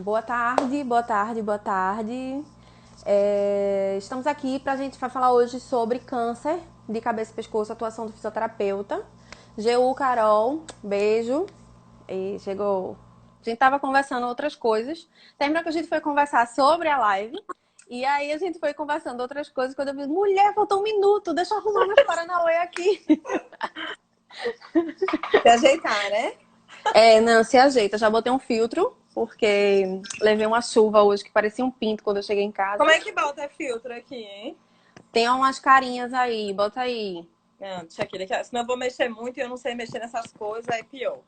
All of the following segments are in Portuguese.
Boa tarde, boa tarde, boa tarde. Estamos aqui para a gente vai falar hoje sobre câncer de cabeça e pescoço, atuação do fisioterapeuta. GU Carol, beijo. E chegou. A gente tava conversando outras coisas. Lembra que a gente foi conversar sobre a live? E aí a gente foi conversando outras coisas. Quando eu vi, mulher, faltou um minuto, deixa eu arrumar meus paranauê aqui. Se ajeitar, né? Não, se ajeita. Já botei um filtro, porque levei uma chuva hoje que parecia um pinto quando eu cheguei em Como casa. é que bota filtro aqui, hein? Tem umas carinhas aí, bota aí. Não, deixa aqui, daqui. Senão eu vou mexer muito e eu não sei mexer nessas coisas, é pior.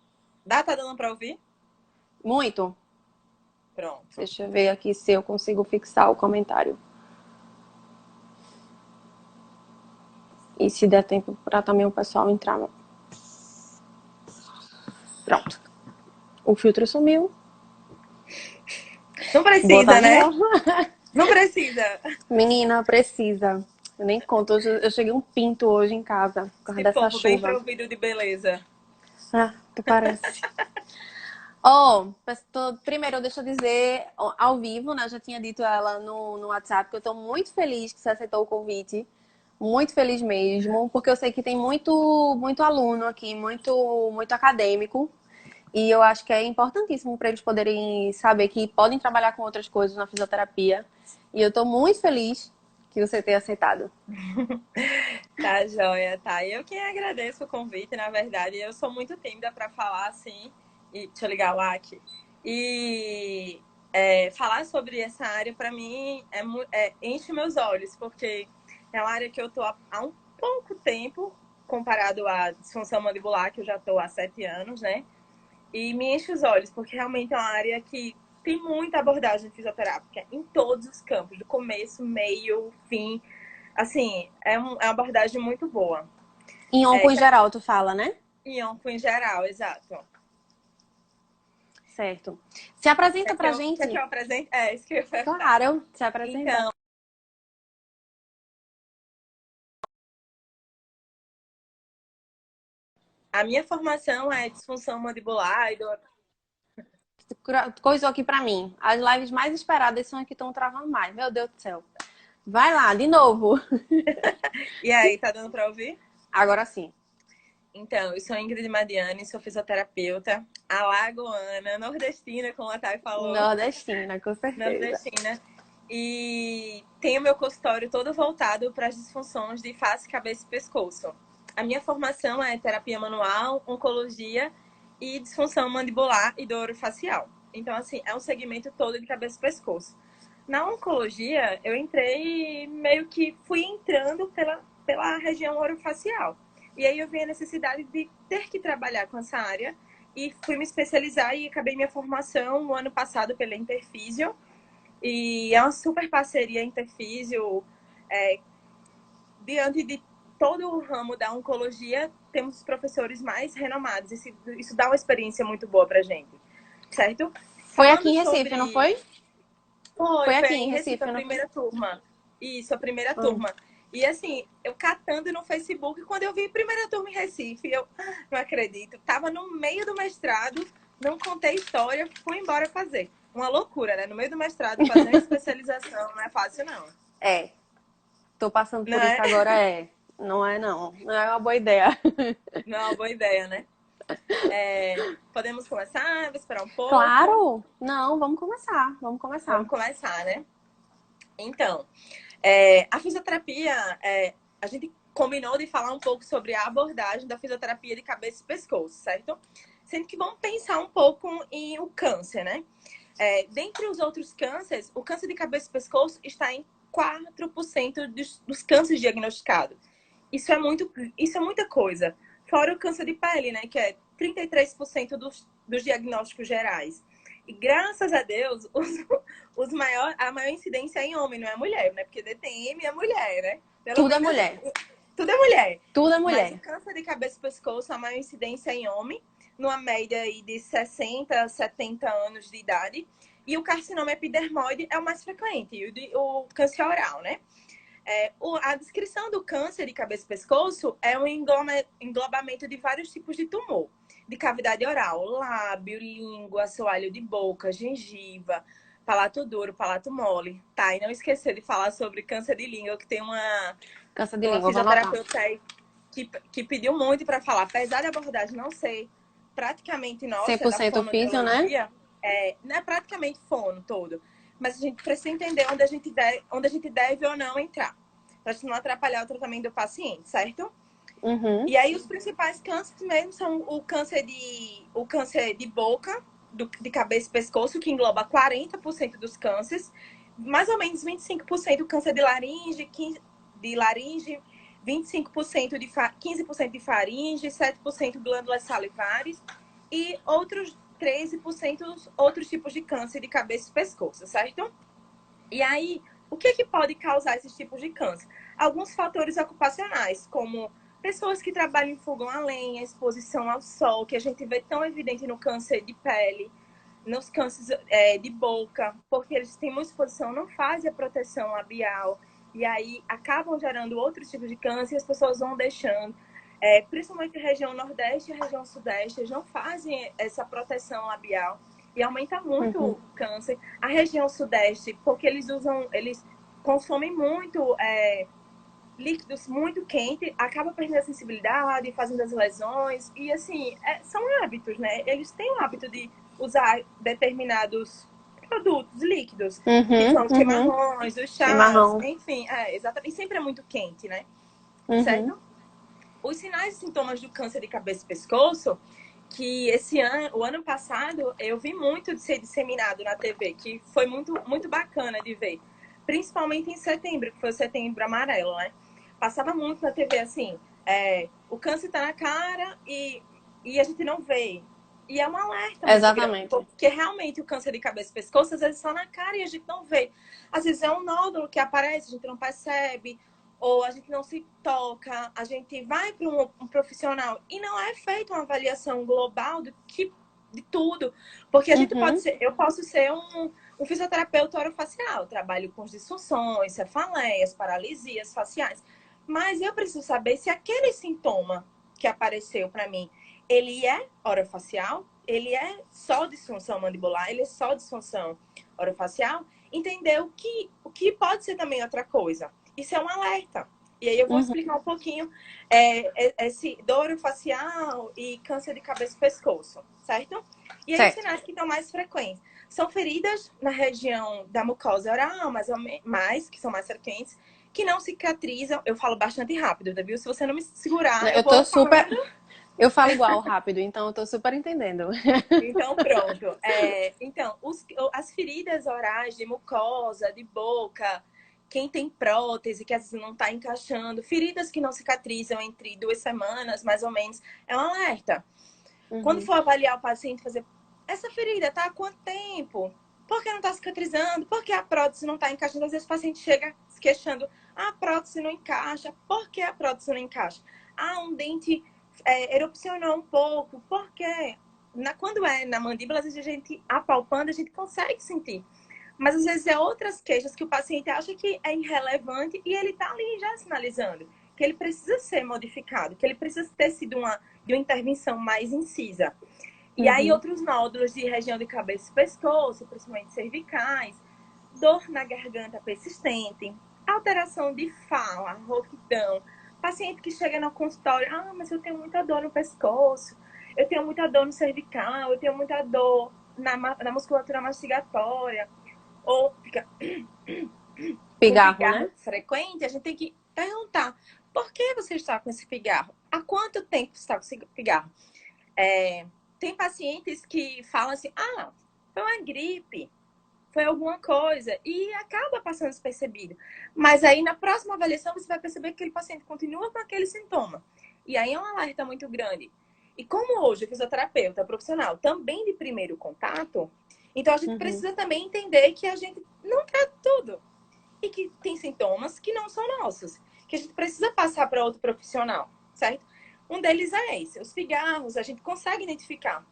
Tá dando pra ouvir? Muito? Pronto. Deixa eu ver aqui se eu consigo fixar o comentário. E se der tempo para também o pessoal entrar. Pronto. O filtro sumiu. Não Boa precisa, tarde, né? não. Não precisa. Menina, precisa. Eu nem conto. Hoje eu cheguei um pinto hoje em casa, por causa Esse dessa povo bem chuva. provido de beleza. Ah, tu parece. Ó, primeiro deixa eu dizer ao vivo, né? Eu já tinha dito ela no WhatsApp que eu tô muito feliz que você aceitou o convite. Muito feliz mesmo, porque eu sei que tem muito aluno aqui, muito acadêmico. E eu acho que é importantíssimo para eles poderem saber que podem trabalhar com outras coisas na fisioterapia. E eu tô muito feliz que você tenha aceitado. Tá, joia, tá. Eu que agradeço o convite, na verdade. Eu sou muito tímida pra falar assim. E deixa eu ligar lá aqui. E falar sobre essa área, pra mim, enche meus olhos, porque é uma área que eu tô há um pouco tempo, comparado à disfunção mandibular, que eu já tô há 7 anos, né? E me enche os olhos, porque realmente é uma área que tem muita abordagem fisioterápica em todos os campos, do começo, meio, fim. Assim, é uma abordagem muito boa. Em onco em geral, tu fala, né? E onco em geral, exato. Certo. Se apresenta pra Quer que gente. eu apresente? É, isso que eu ia perguntar. Claro, se apresenta. Então, a minha formação é disfunção mandibular e dor. Coisou aqui pra mim. As lives mais esperadas são as que estão travando mais. Meu Deus do céu. Vai lá, de novo. E aí, tá dando pra ouvir? Agora sim. Então, eu sou Ingrid Mariani, sou fisioterapeuta, alagoana, nordestina, como a Thay falou, Nordestina, com certeza. nordestina. E tenho meu consultório todo voltado para as disfunções de face, cabeça e pescoço. A minha formação é terapia manual, oncologia e disfunção mandibular e dor facial. Então, assim, é um segmento todo de cabeça e pescoço. Na oncologia, eu entrei meio que fui entrando pela região orofacial. E aí eu vi a necessidade de ter que trabalhar com essa área e fui me especializar e acabei minha formação no ano passado pela Interfísio, e é uma super parceria Interfísio. É, diante de todo o ramo da oncologia, temos os professores mais renomados. Isso dá uma experiência muito boa pra gente, certo? Foi aqui Falando em Recife, não sobre... foi? Foi, Foi foi aqui em em Recife, a Recife, não foi? primeira turma. Isso, a primeira Hum. turma. E assim, eu catando no Facebook, quando eu vi primeira turma em Recife, eu não acredito. Tava no meio do mestrado, não contei história, fui embora fazer. Uma loucura, né? No meio do mestrado, fazer uma especialização não é fácil, não. É, tô passando Não por isso é, agora, é. Não é, não. Não é uma boa ideia. não é uma boa ideia, né? Podemos começar? Vou esperar um pouco. Claro! Não, vamos começar. Vamos começar. Vamos começar, né? Então, a fisioterapia, a gente combinou de falar um pouco sobre a abordagem da fisioterapia de cabeça e pescoço, certo? Sendo que vamos pensar um pouco em o câncer, né? Dentre os outros cânceres, o câncer de cabeça e pescoço está em 4% dos cânceres diagnosticados. Isso é muita coisa. Fora o câncer de pele, né? Que é 33% dos diagnósticos gerais. E graças a Deus, a maior incidência é em homem, não é mulher, né? Porque DTM é mulher, né? Pelo Tudo é menos mulher. tudo é mulher. Tudo é Mas o mulher. câncer de cabeça e pescoço, a maior incidência é em homem, numa média aí de 60 a 70 anos de idade. E o carcinoma epidermoide é o mais frequente, o câncer oral, né? A descrição do câncer de cabeça e pescoço é um englobamento de vários tipos de tumor. De cavidade oral, lábio, língua, assoalho de boca, gengiva, palato duro, palato mole. Tá, e não esquecer de falar sobre câncer de língua, que tem Câncer de uma língua, vou anotar. fisioterapeuta aí que pediu muito para falar. Apesar da abordagem não ser praticamente nossa, da 100% físio, né? fonoaudiologia, não é praticamente fono todo. Mas a gente precisa entender onde a gente deve ou não entrar, para não atrapalhar o tratamento do paciente, certo? Uhum. E aí os principais cânceres mesmo são o câncer de boca, de cabeça e pescoço, que engloba 40% dos cânceres, mais ou menos 25% câncer de laringe, 25% 15% de faringe, 7% glândulas salivares e outros 13% outros tipos de câncer de cabeça e pescoço, certo? E aí, o que pode causar esses tipos de câncer? Alguns fatores ocupacionais, como pessoas que trabalham em fogão a lenha, exposição ao sol, que a gente vê tão evidente no câncer de pele, nos cânceres de boca, porque eles têm muita exposição, não fazem a proteção labial, e aí acabam gerando outros tipos de câncer e as pessoas vão deixando. Principalmente a região nordeste e a região sudeste, eles não fazem essa proteção labial e aumenta muito o câncer. A região sudeste, porque eles consomem muito líquidos muito quentes, acaba perdendo a sensibilidade, fazendo as lesões. E assim, são hábitos, né? Eles têm o hábito de usar determinados produtos líquidos, que são os chimarrões, os chás, Chimarrão. enfim, exatamente. E sempre é muito quente, né? Uhum. Certo? Os sinais e sintomas do câncer de cabeça e pescoço, que o ano passado, eu vi muito de ser disseminado na TV, que foi muito, muito bacana de ver. Principalmente em setembro, que foi o setembro amarelo, né? Passava muito na TV assim, o câncer tá na cara e a gente não vê. E é um alerta muito grande, Exatamente. porque realmente o câncer de cabeça e pescoço, às vezes, está na cara e a gente não vê. Às vezes é um nódulo que aparece, a gente não percebe, ou a gente não se toca, a gente vai para um profissional e não é feita uma avaliação global de tudo, porque a gente pode ser, eu posso ser um fisioterapeuta orofacial, trabalho com disfunções, cefaleias, paralisias faciais, mas eu preciso saber se aquele sintoma que apareceu para mim, ele é orofacial, ele é só disfunção mandibular, ele é só disfunção orofacial, entender o que pode ser também outra coisa. Isso é um alerta. E aí eu vou explicar um pouquinho esse dor orofacial e câncer de cabeça e pescoço, certo? E aí os sinais que estão mais frequentes são feridas na região da mucosa oral, mais que são mais frequentes, que não cicatrizam. Eu falo bastante rápido, tá, viu? Se você não me segurar, eu Eu tô vou super. falando. Eu falo igual rápido, então eu tô super entendendo. Então, pronto. Então, as feridas orais de mucosa, de boca, quem tem prótese, que às vezes não está encaixando, feridas que não cicatrizam entre 2 semanas, mais ou menos, é um alerta. Quando for avaliar o paciente, fazer essa ferida tá há quanto tempo? Por que não está cicatrizando? Por que a prótese não está encaixando? Às vezes o paciente chega se queixando, a prótese não encaixa. Por que a prótese não encaixa? Um dente erupcionou um pouco. Por quê? Quando é na mandíbula, às vezes a gente apalpando, a gente consegue sentir. Mas às vezes é outras queixas que o paciente acha que é irrelevante e ele está ali já sinalizando que ele precisa ser modificado, que ele precisa ter sido de uma intervenção mais incisa. E aí outros nódulos de região de cabeça e pescoço, principalmente cervicais, dor na garganta persistente, alteração de fala, rouquidão, paciente que chega no consultório, mas eu tenho muita dor no pescoço, eu tenho muita dor no cervical, eu tenho muita dor na musculatura mastigatória, ou fica com Pigarro, pigarro né? frequente, a gente tem que perguntar, por que você está com esse pigarro? Há quanto tempo você está com esse pigarro? Tem pacientes que falam assim, foi uma gripe, foi alguma coisa, e acaba passando despercebido. Mas aí, na próxima avaliação, você vai perceber que aquele paciente continua com aquele sintoma. E aí é um alerta muito grande. E como hoje o fisioterapeuta profissional também de primeiro contato, então a gente precisa também entender que a gente não trata tudo. E que tem sintomas que não são nossos, que a gente precisa passar para outro profissional, certo? Um deles é esse, os pigarros, a gente consegue identificar.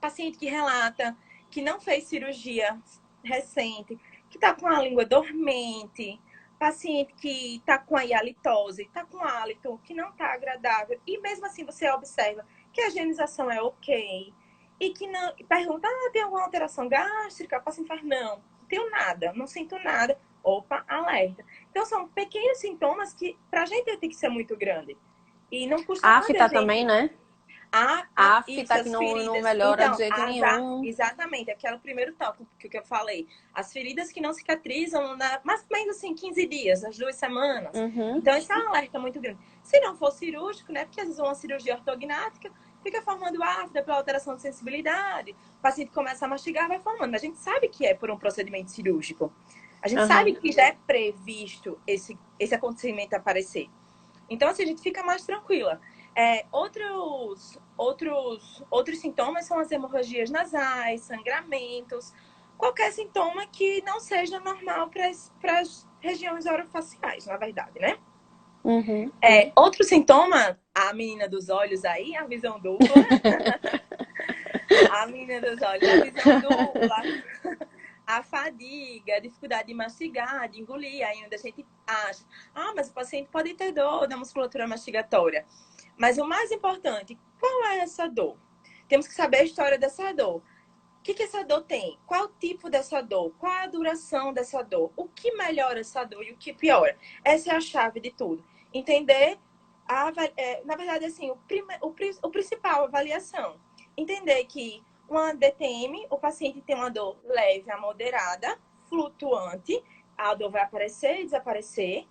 Paciente que relata que não fez cirurgia recente, que está com a língua dormente, paciente que está com a halitose, está com hálito que não está agradável, e mesmo assim você observa que a higienização é ok, e que não pergunta, tem alguma alteração gástrica? O paciente fala, não tenho nada, não sinto nada. Opa, alerta. Então, são pequenos sintomas que, pra gente, tem que ser muito grande. E não custa A nada a afta também, gente. né? A A afta que essas não feridas. melhora de Então, jeito nenhum. exatamente, aquele primeiro tópico que eu falei. As feridas que não cicatrizam, mais ou menos assim, 15 dias, nas 2 semanas. Uhum. Então, esse é um alerta muito grande. Se não for cirúrgico, né? Porque às vezes uma cirurgia ortognática fica formando afta pela alteração de sensibilidade. O paciente começa a mastigar, vai formando. Mas a gente sabe que é por um procedimento cirúrgico. A gente sabe Uhum. que já é previsto esse acontecimento aparecer. Então, assim, a gente fica mais tranquila. Outros sintomas são as hemorragias nasais, sangramentos, qualquer sintoma que não seja normal para as regiões orofaciais, na verdade, né? Uhum. Outro sintoma, a menina dos olhos aí, a visão dupla. A menina dos olhos, a visão dupla. A fadiga, a dificuldade de mastigar, de engolir, aí onde a gente acha, mas o paciente pode ter dor da musculatura mastigatória. Mas o mais importante, qual é essa dor? Temos que saber a história dessa dor. O que essa dor tem? Qual o tipo dessa dor? Qual a duração dessa dor? O que melhora essa dor e o que piora? Essa é a chave de tudo. Entender, na verdade, assim, o principal avaliação. Entender que uma DTM, o paciente tem uma dor leve a moderada, flutuante, a dor vai aparecer e desaparecer.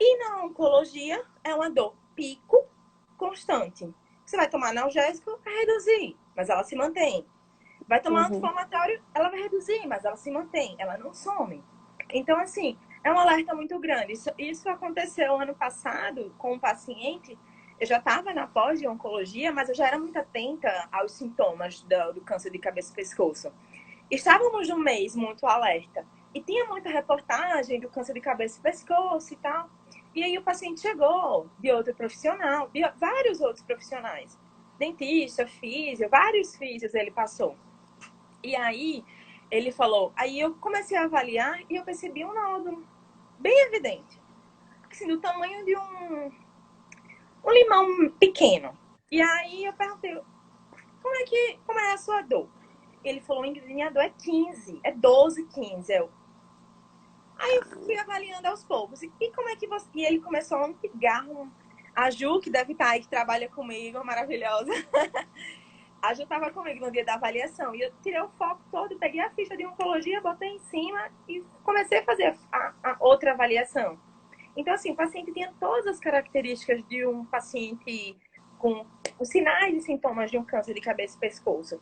E na oncologia, é uma dor pico constante. Você vai tomar analgésico, vai reduzir, mas ela se mantém. Vai tomar anti-inflamatório, ela vai reduzir, mas ela se mantém, ela não some. Então, assim, é um alerta muito grande. Isso aconteceu ano passado com um paciente. Eu já estava na pós de oncologia, mas eu já era muito atenta aos sintomas do câncer de cabeça e pescoço. Estávamos num mês muito alerta. E tinha muita reportagem do câncer de cabeça e pescoço e tal. E aí o paciente chegou de outro profissional, de vários outros profissionais. Dentista, físio, vários físios ele passou. E aí ele falou, aí eu comecei a avaliar e eu percebi um nódulo bem evidente. Assim, do tamanho de um limão pequeno. E aí eu perguntei, como é a sua dor? Ele falou, minha dor é 15, é 12, 15. Aí eu fui avaliando aos poucos. E como é que você... E ele começou a um cigarro. A Ju, que deve estar aí, que trabalha comigo, maravilhosa. A Ju estava comigo no dia da avaliação. E eu tirei o foco todo, peguei a ficha de oncologia, botei em cima e comecei a fazer a outra avaliação. Então, assim, o paciente tinha todas as características de um paciente com os sinais e sintomas de um câncer de cabeça e pescoço.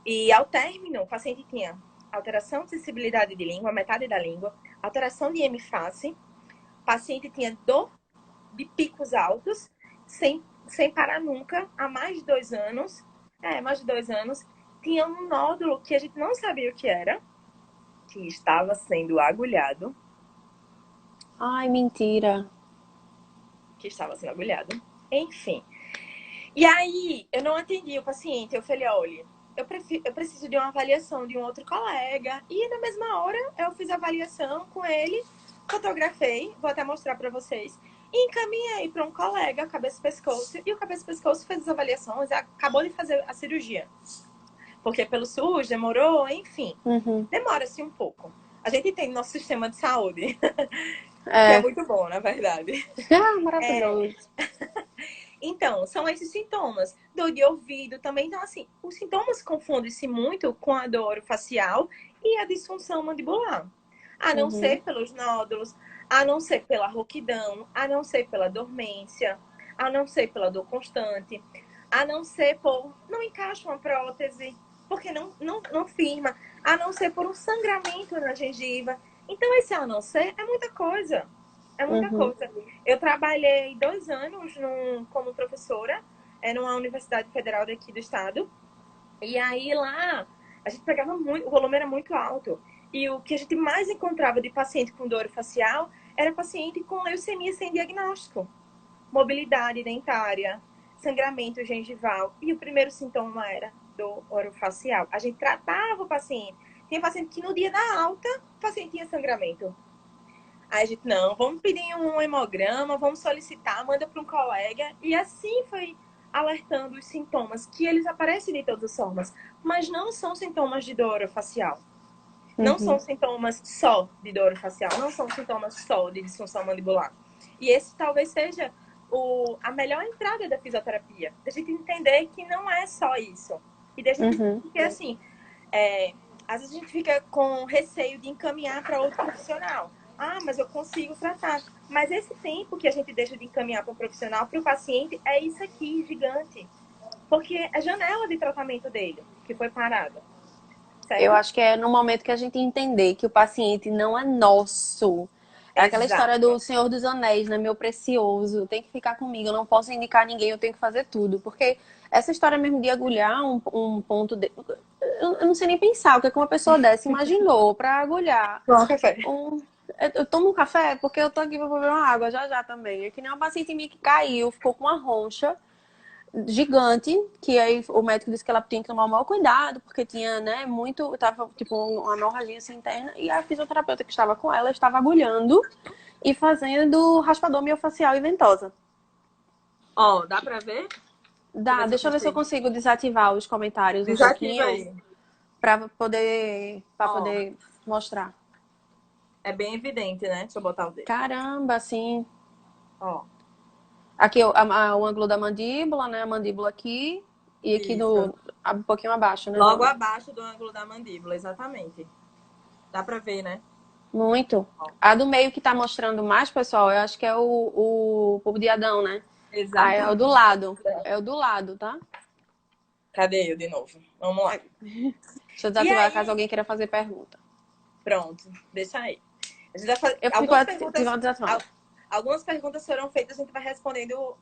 E ao término, o paciente tinha alteração de sensibilidade de língua, metade da língua, alteração de hemiface, o paciente tinha dor de picos altos, sem parar nunca, há mais de 2 anos, mais de 2 anos, tinha um nódulo que a gente não sabia o que era, que estava sendo agulhado. Ai, mentira. Que estava sendo agulhado. Enfim. E aí, eu não atendi o paciente. Eu falei, olha, eu preciso de uma avaliação de um outro colega. E na mesma hora, eu fiz a avaliação com ele, fotografei, vou até mostrar para vocês. E encaminhei para um colega, cabeça e pescoço. E o cabeça e pescoço fez as avaliações, acabou de fazer a cirurgia. Porque pelo SUS demorou, enfim. Demora-se um pouco. A gente tem nosso sistema de saúde, que é muito bom, na verdade. Maravilhoso. Então, são esses sintomas. Dor de ouvido também. Então, assim, os sintomas confundem-se muito com a dor orofacial e a disfunção mandibular. A não ser pelos nódulos, a não ser pela rouquidão, a não ser pela dormência, a não ser pela dor constante, a não ser por não encaixa uma prótese, porque não firma, a não ser por um sangramento na gengiva. Então, esse a não ser é muita coisa. É muita coisa. Eu trabalhei 2 anos como professora numa universidade federal daqui do estado. E aí lá a gente pegava muito, o volume era muito alto. E o que a gente mais encontrava de paciente com dor facial era paciente com leucemia sem diagnóstico, mobilidade dentária, sangramento gengival. E o primeiro sintoma era dor orofacial. A gente tratava o paciente. Tinha paciente que no dia da alta, o paciente tinha sangramento. Aí a gente, não, vamos pedir um hemograma, vamos solicitar, manda para um colega. E assim foi alertando os sintomas, que eles aparecem de todas as formas, mas não são sintomas de dor orofacial. Não são sintomas só de dor orofacial, não são sintomas só de disfunção mandibular. E esse talvez seja a melhor entrada da fisioterapia. A gente entender que não é só isso. E deixa porque assim, às vezes a gente fica com receio de encaminhar para outro profissional. Ah, mas eu consigo tratar. Mas esse tempo que a gente deixa de encaminhar para o profissional, para o paciente, é isso aqui, gigante. Porque é a janela de tratamento dele que foi parada. Certo? Eu acho que é no momento que a gente entender que o paciente não é nosso. É aquela história do Senhor dos Anéis, né? Meu precioso, tem que ficar comigo, eu não posso indicar ninguém, eu tenho que fazer tudo. Porque essa história mesmo de agulhar um ponto. Eu não sei nem pensar o que uma pessoa dessa imaginou para agulhar. Toma café. Eu tomo um café porque eu tô aqui pra beber uma água já já também. É que nem uma paciente minha que caiu, ficou com uma roncha gigante, que aí o médico disse que ela tinha que tomar o maior cuidado, porque tinha, né, muito, tava tipo uma hemorragia assim, interna, e a fisioterapeuta que estava com ela estava agulhando e fazendo raspador miofascial e ventosa. Ó, dá pra ver? Deixa eu ver se eu consigo desativar os comentários um Desativa pouquinho aí. para poder mostrar. É bem evidente, né? Deixa eu botar o dedo. Caramba, assim. Ó. Aqui o ângulo da mandíbula, né? A mandíbula aqui e aqui um pouquinho abaixo, né? Logo abaixo do ângulo da mandíbula, exatamente. Dá pra ver, né? Muito. A do meio que tá mostrando mais, pessoal, eu acho que é o pubo de Adão, né? Ah, é o do lado. É o do lado, tá? Cadê eu de novo? Vamos lá. Deixa eu desativar caso alguém queira fazer pergunta. Pronto, deixa aí. A gente vai fazer Eu algumas perguntas foram feitas, a gente vai respondendo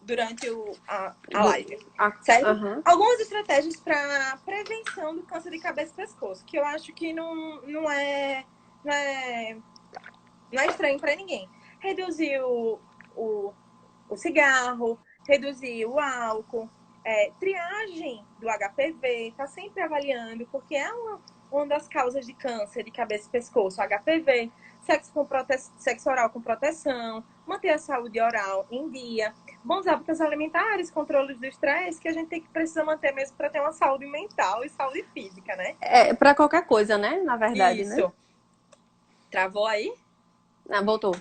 durante a live. Certo? Algumas estratégias para prevenção do câncer de cabeça e pescoço, que eu acho que não é estranho para ninguém. Reduzir o cigarro, reduzir o álcool, triagem do HPV, tá sempre avaliando, porque é uma das causas de câncer de cabeça e pescoço, HPV, sexo oral com proteção, manter a saúde oral em dia, bons hábitos alimentares, controles do estresse, que a gente precisa manter mesmo para ter uma saúde mental e saúde física, né? É para qualquer coisa, né? Na verdade, isso. Né? Travou aí? Ah, voltou.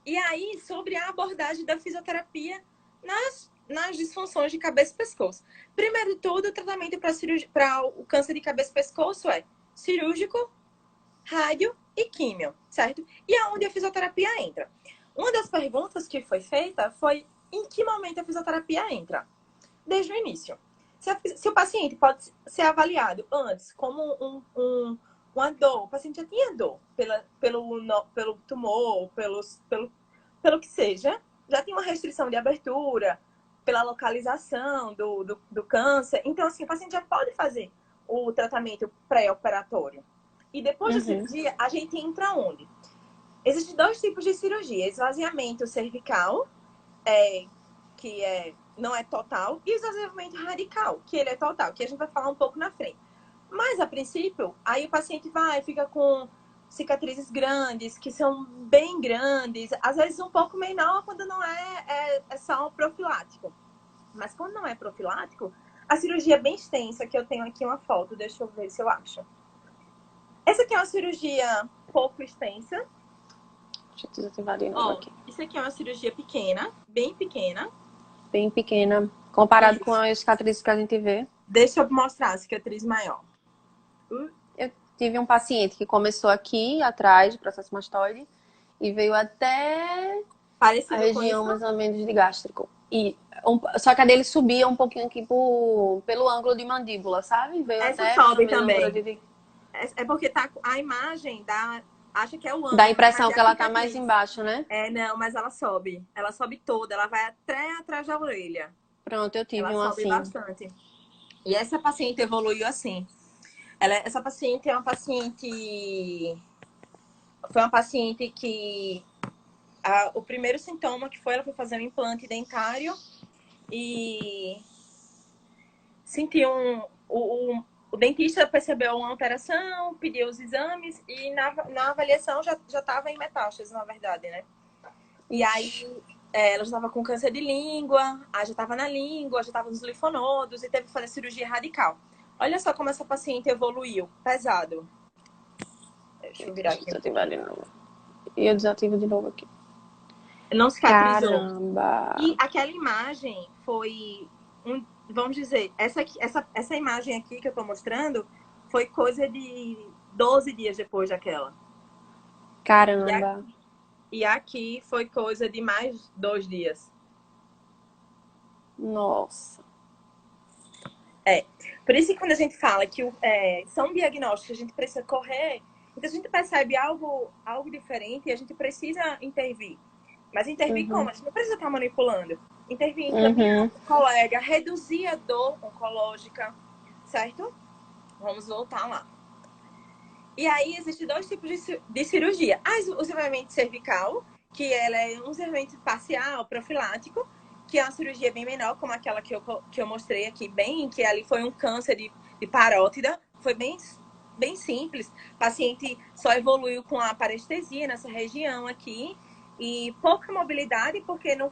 E aí, sobre a abordagem da fisioterapia nas disfunções de cabeça e pescoço. Primeiro de tudo, o tratamento para o câncer de cabeça e pescoço é cirúrgico, rádio e químio, certo? E aonde a fisioterapia entra? Uma das perguntas que foi feita foi em que momento a fisioterapia entra? Desde o início. Se o paciente pode ser avaliado antes como uma dor, o paciente já tinha dor pelo tumor, pelo que seja, já tinha uma restrição de abertura, pela localização do câncer. Então, assim, o paciente já pode fazer o tratamento pré-operatório. E depois da cirurgia, a gente entra onde? Existem dois tipos de cirurgia. Esvaziamento cervical, que não é total, e esvaziamento radical, que ele é total, que a gente vai falar um pouco na frente. Mas, a princípio, aí o paciente fica com cicatrizes grandes, que são bem grandes, às vezes um pouco menor quando não é só um profilático. Mas quando não é profilático, a cirurgia é bem extensa, que eu tenho aqui uma foto, deixa eu ver se eu acho. Essa aqui é uma cirurgia pouco extensa. Deixa eu desativar de novo aqui. Isso aqui é uma cirurgia pequena, bem pequena. Bem pequena, comparado com as cicatrizes que a gente vê. Deixa eu mostrar a cicatriz maior. Eu tive um paciente que começou aqui atrás, do processo mastoide, e veio até a região mais ou menos de gástrico. Só que a dele subia um pouquinho aqui pelo ângulo de mandíbula, sabe? Veio essa até sobe também. É porque a imagem acha que é o ângulo. Dá a impressão que ela tá mais embaixo, né? Não, mas ela sobe. Ela sobe toda, ela vai até atrás da orelha. Pronto, eu tive ela sobe bastante. E essa paciente evoluiu assim. Essa paciente é uma paciente... Foi uma paciente que... o primeiro sintoma que ela foi fazer um implante dentário e sentiu o dentista percebeu uma alteração, pediu os exames e na avaliação já estava em metástase, na verdade, né? E aí ela já estava com câncer de língua, aí já estava na língua, já estava nos linfonodos e teve que fazer cirurgia radical. Olha só como essa paciente evoluiu. Pesado. Deixa eu virar aqui. Desativar de novo. E eu desativo de novo aqui. Não cicatrizou. Caramba! E aquela imagem foi, vamos dizer, essa imagem aqui que eu tô mostrando foi coisa de 12 dias depois daquela. Caramba! E aqui foi coisa de mais 2 dias. Nossa! Por isso que quando a gente fala que são diagnósticos que a gente precisa correr, então a gente percebe algo diferente e a gente precisa intervir. Mas intervir como? A gente não precisa estar manipulando. Intervir, encaminhar o colega, reduzir a dor oncológica, certo? Vamos voltar lá. E aí, existem 2 tipos de cirurgia. O desenvolvimento cervical, que ela é um desenvolvimento parcial, profilático, que é uma cirurgia bem menor, como aquela que eu mostrei aqui, que ali foi um câncer de parótida. Foi bem simples. O paciente só evoluiu com a parestesia nessa região aqui. E pouca mobilidade, porque não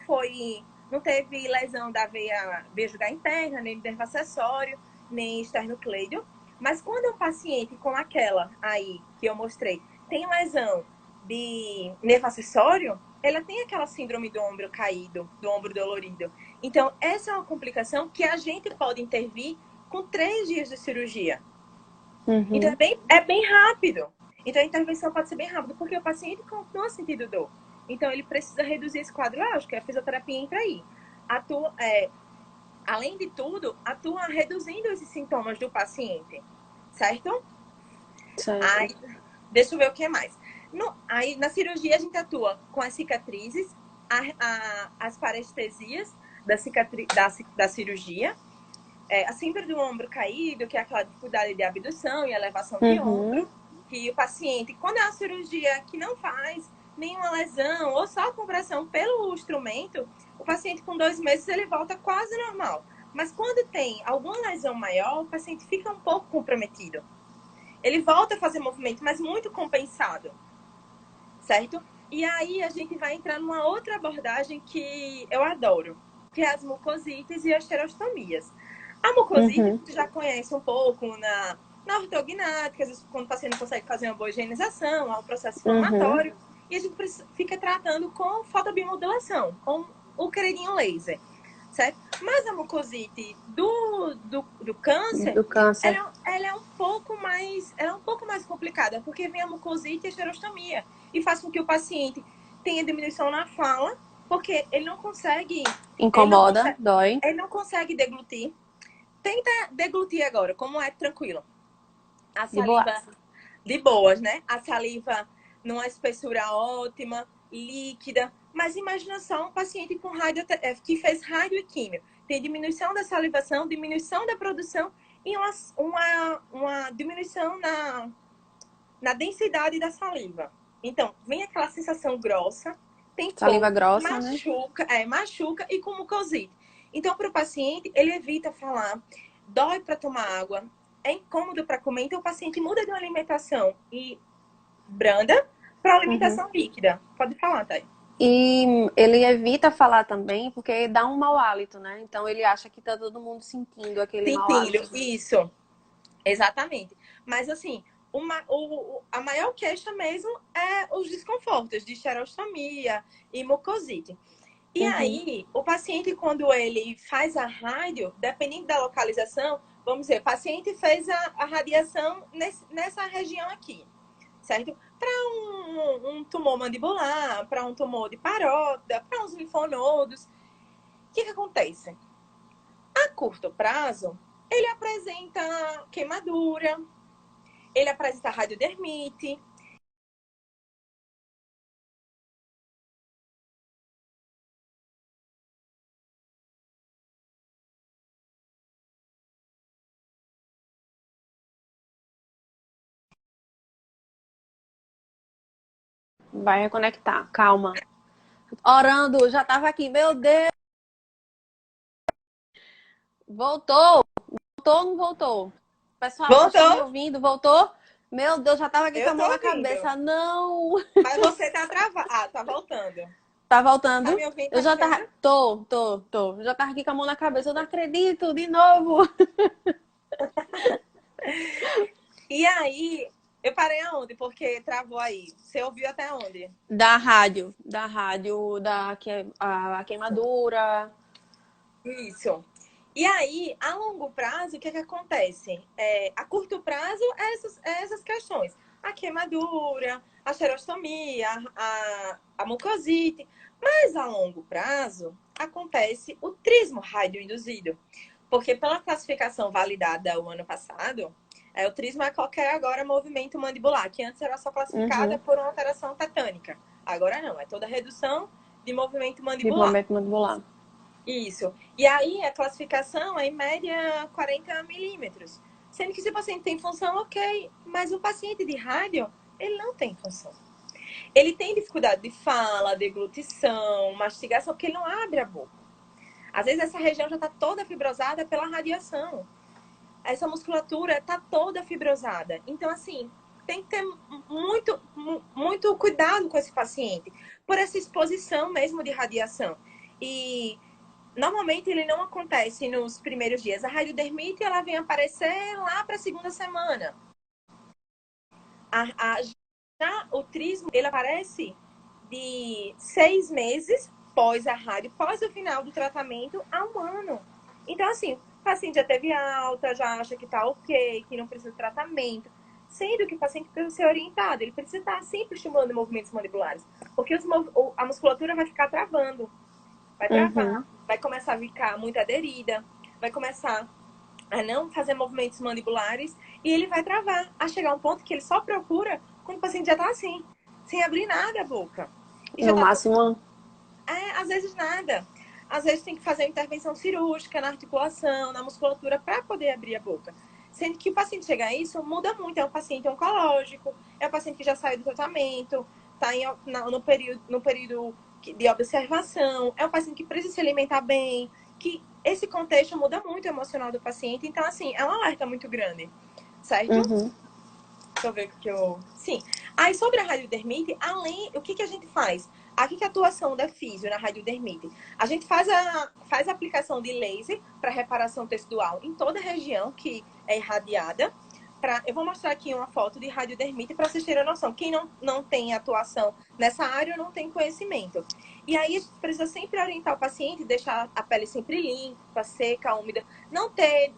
teve lesão da veia jugal interna, nem do nervo acessório, nem esternocleido. Mas quando um paciente com aquela aí que eu mostrei tem lesão de nervo acessório, ela tem aquela síndrome do ombro caído, do ombro dolorido. Então, essa é uma complicação que a gente pode intervir com 3 dias de cirurgia. Então, é bem rápido. Então, a intervenção pode ser bem rápida, porque o paciente continua sentindo dor. Então, ele precisa reduzir esse quadro álgico, a fisioterapia entra aí. Além de tudo, atua reduzindo esses sintomas do paciente, certo? Aí, deixa eu ver o que mais. Aí, na cirurgia, a gente atua com as cicatrizes, as parestesias da cirurgia, a síndrome do ombro caído, que é aquela dificuldade de abdução e elevação de ombro, que o paciente, quando é uma cirurgia que não faz nenhuma lesão ou só compressão pelo instrumento, o paciente com 2 meses ele volta quase normal. Mas quando tem alguma lesão maior, o paciente fica um pouco comprometido. Ele volta a fazer movimento, mas muito compensado, certo? E aí a gente vai entrar numa outra abordagem que eu adoro, que é as mucosites e as xerostomias. A mucosite, a gente já conhece um pouco na ortognática, às vezes quando o paciente não consegue fazer uma boa higienização, há um processo inflamatório, e a gente fica tratando com fotobiomodulação, com o queridinho laser, certo? Mas a mucosite do câncer, ela é um pouco mais complicada, porque vem a mucosite e a xerostomia, e faz com que o paciente tenha diminuição na fala, porque ele não consegue... Incomoda, dói. Ele não consegue deglutir. Tenta deglutir agora, como é tranquilo. A saliva de boas, né? A saliva numa espessura ótima, líquida. Mas imagina só um paciente com que fez rádio e químio. Tem diminuição da salivação, diminuição da produção e uma diminuição na densidade da saliva. Então, vem aquela sensação grossa, tem saliva grossa, machuca, machuca e com mucosite. Então, para o paciente, ele evita falar, dói para tomar água, é incômodo para comer. Então, o paciente muda de uma alimentação branda para uma alimentação líquida. Pode falar, Thay. E ele evita falar também porque dá um mau hálito, né? Então, ele acha que tá todo mundo sentindo aquele mau hálito. Isso. Exatamente. Mas, assim, a maior queixa mesmo é os desconfortos de xerostomia e mucosite. E aí, o paciente, quando ele faz a rádio, dependendo da localização, vamos dizer, o paciente fez a radiação nessa região aqui, certo? Para um tumor mandibular, para um tumor de parótida, para uns linfonodos. O que acontece? A curto prazo, ele apresenta queimadura, ele apresenta radiodermite. Vai reconectar, calma. Orando, já tava aqui, meu Deus. Voltou, não voltou? Pessoal, vocês estão me Voltou? ouvindo? Voltou? Meu Deus, já tava aqui com a Eu tô mão na ouvindo. cabeça. Não! Mas você tá travado. Ah, tá voltando. Tá Tá voltando? me ouvindo? Eu Tá me já tava. vendo? Tô. Eu já tava aqui com a mão na cabeça. Eu não acredito, de novo. E aí, eu parei aonde? Porque travou aí. Você ouviu até onde? A queimadura. Isso. E aí, a longo prazo, o que acontece? A curto prazo, essas questões. A queimadura, a xerostomia, a mucosite. Mas a longo prazo, acontece o trismo radioinduzido. Porque pela classificação validada o ano passado, o trismo é qualquer agora movimento mandibular, que antes era só classificada Uhum. por uma alteração tetânica. Agora não, é toda redução de movimento De mandibular. momento mandibular. Isso. E aí a classificação é em média 40 milímetros. Sendo que se o paciente tem função, ok. Mas o paciente de rádio, ele não tem função. Ele tem dificuldade de fala, deglutição, mastigação, porque ele não abre a boca. Às vezes essa região já está toda fibrosada pela radiação. Essa musculatura está toda fibrosada. Então, assim, tem que ter muito cuidado com esse paciente, por essa exposição mesmo de radiação. E normalmente ele não acontece nos primeiros dias. A radiodermite ela vem aparecer lá para a segunda semana. Já o trismo ele aparece de 6 meses pós a rádio, pós o final do tratamento, a 1 ano. Então, assim, o paciente já teve alta, já acha que tá ok, que não precisa de tratamento. Sendo que o paciente precisa ser orientado, ele precisa estar sempre estimulando movimentos mandibulares. Porque a musculatura vai ficar travando, vai travar, Uhum. vai começar a ficar muito aderida, vai começar a não fazer movimentos mandibulares e ele vai travar, a chegar a um ponto que ele só procura quando o paciente já tá assim, sem abrir nada a boca. E já No tá tudo. máximo. Às vezes nada. Às vezes tem que fazer intervenção cirúrgica na articulação, na musculatura, para poder abrir a boca. Sendo que o paciente chega a isso, muda muito. É um paciente oncológico, é um paciente que já saiu do tratamento, está no período de observação, é um paciente que precisa se alimentar bem, que esse contexto muda muito o emocional do paciente. Então, assim, é um alerta muito grande, certo? Uhum. Deixa eu ver o que eu... Sim. Aí, sobre a radiodermite, o que a gente faz? Aqui que é a atuação da físio na radiodermite. A gente faz a aplicação de laser para reparação tecidual em toda a região que é irradiada. Eu vou mostrar aqui uma foto de radiodermite para vocês terem noção. Quem não tem atuação nessa área não tem conhecimento. E aí, a gente precisa sempre orientar o paciente, deixar a pele sempre limpa, seca, úmida. Não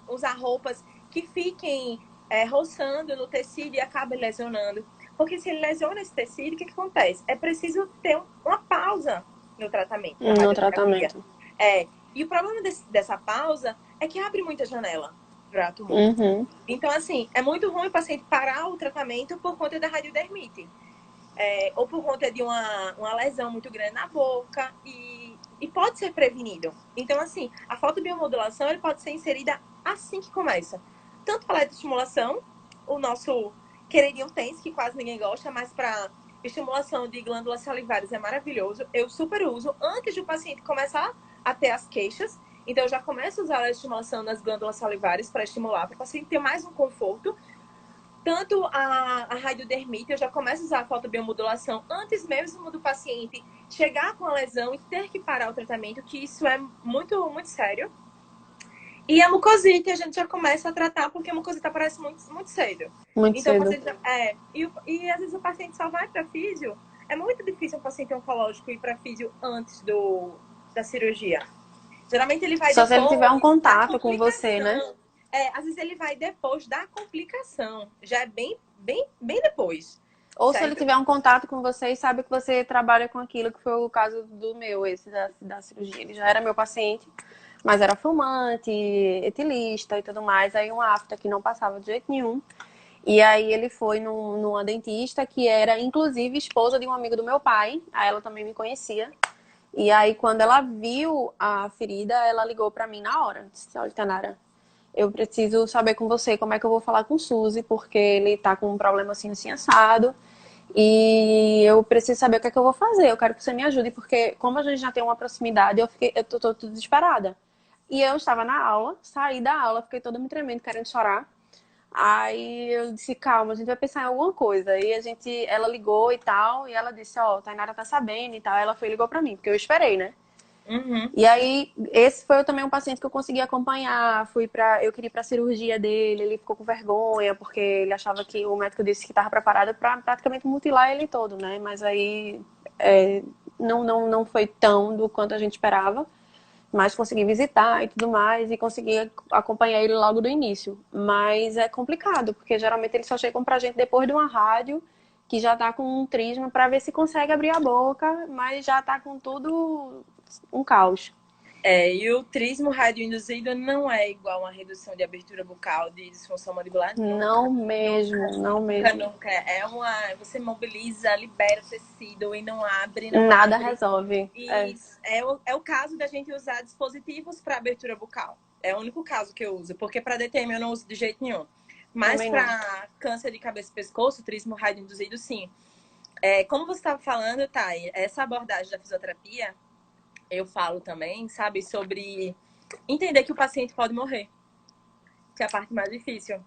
usar roupas que fiquem roçando no tecido e acaba lesionando. Porque se ele lesiona esse tecido, o que acontece? É preciso ter uma pausa no tratamento da No radioterapia. tratamento. E o problema dessa pausa é que abre muita janela para tumor. Uhum. Então, assim, é muito ruim o paciente parar o tratamento por conta da radiodermite. Ou por conta de uma lesão muito grande na boca e pode ser prevenido. Então, assim, a fotobiomodulação ele pode ser inserida assim que começa. Tanto para a eletroestimulação, o nosso queridinho TENS, que quase ninguém gosta, mas para estimulação de glândulas salivares é maravilhoso. Eu super uso antes do paciente começar a ter as queixas. Então, eu já começo a usar a estimulação nas glândulas salivares para estimular, para o paciente ter mais um conforto. Tanto a radiodermite, eu já começo a usar a fotobiomodulação antes mesmo do paciente chegar com a lesão e ter que parar o tratamento, que isso é muito, muito sério. E a mucosite a gente já começa a tratar, porque a mucosite aparece muito, muito cedo. Muito Então, o cedo. paciente e às vezes o paciente só vai para físio. É muito difícil um paciente oncológico ir para físio antes da cirurgia. Geralmente ele vai Só se ele tiver um depois da contato com você, né? complicação. Às vezes ele vai depois da complicação. Já é bem, bem, bem depois. Ou se ele Certo? tiver um contato com você e sabe que você trabalha com aquilo, que foi o caso do meu, esse da cirurgia. Ele já era meu paciente, mas era fumante, etilista e tudo mais. Aí uma afta que não passava de jeito nenhum. E aí ele foi numa dentista que era, inclusive, esposa de um amigo do meu pai. Aí ela também me conhecia. E aí, quando ela viu a ferida, ela ligou pra mim na hora. Disse, olha, Tanara, eu preciso saber com você como é que eu vou falar com o Suzy, porque ele tá com um problema assim, assim, assado. E eu preciso saber o que é que eu vou fazer. Eu quero que você me ajude, porque como a gente já tem uma proximidade, eu tô desesperada. E eu estava na aula, saí da aula, fiquei toda me tremendo, querendo chorar. Aí eu disse, calma, a gente vai pensar em alguma coisa. Aí ela ligou e tal, e ela disse, ó, Tainara tá sabendo e tal. Ela foi e ligou pra mim, porque eu esperei, né? Uhum. E aí, esse foi também um paciente que eu consegui acompanhar. Eu queria ir pra cirurgia dele, ele ficou com vergonha, porque ele achava que o médico disse que estava preparado para praticamente mutilar ele todo, né? Mas aí não foi tão do quanto a gente esperava. Mas consegui visitar e tudo mais, e consegui acompanhar ele logo do início. Mas é complicado, porque geralmente eles só chegam pra gente depois de uma rádio que já tá com um trisma para ver se consegue abrir a boca, mas já tá com tudo um caos. E o trismo radioinduzido não é igual a uma redução de abertura bucal de disfunção mandibular, nunca. Não mesmo, não Nunca, mesmo. nunca. Você mobiliza, libera o tecido e não abre, não Nada abre. resolve. E é o caso da gente usar dispositivos para abertura bucal. É o único caso que eu uso, porque para DTM eu não uso de jeito nenhum. Mas Também não. para câncer de cabeça e pescoço, trismo radioinduzido, sim. Como você estava falando, Thay, essa abordagem da fisioterapia, eu falo também, sabe, sobre entender que o paciente pode morrer, que é a parte mais difícil.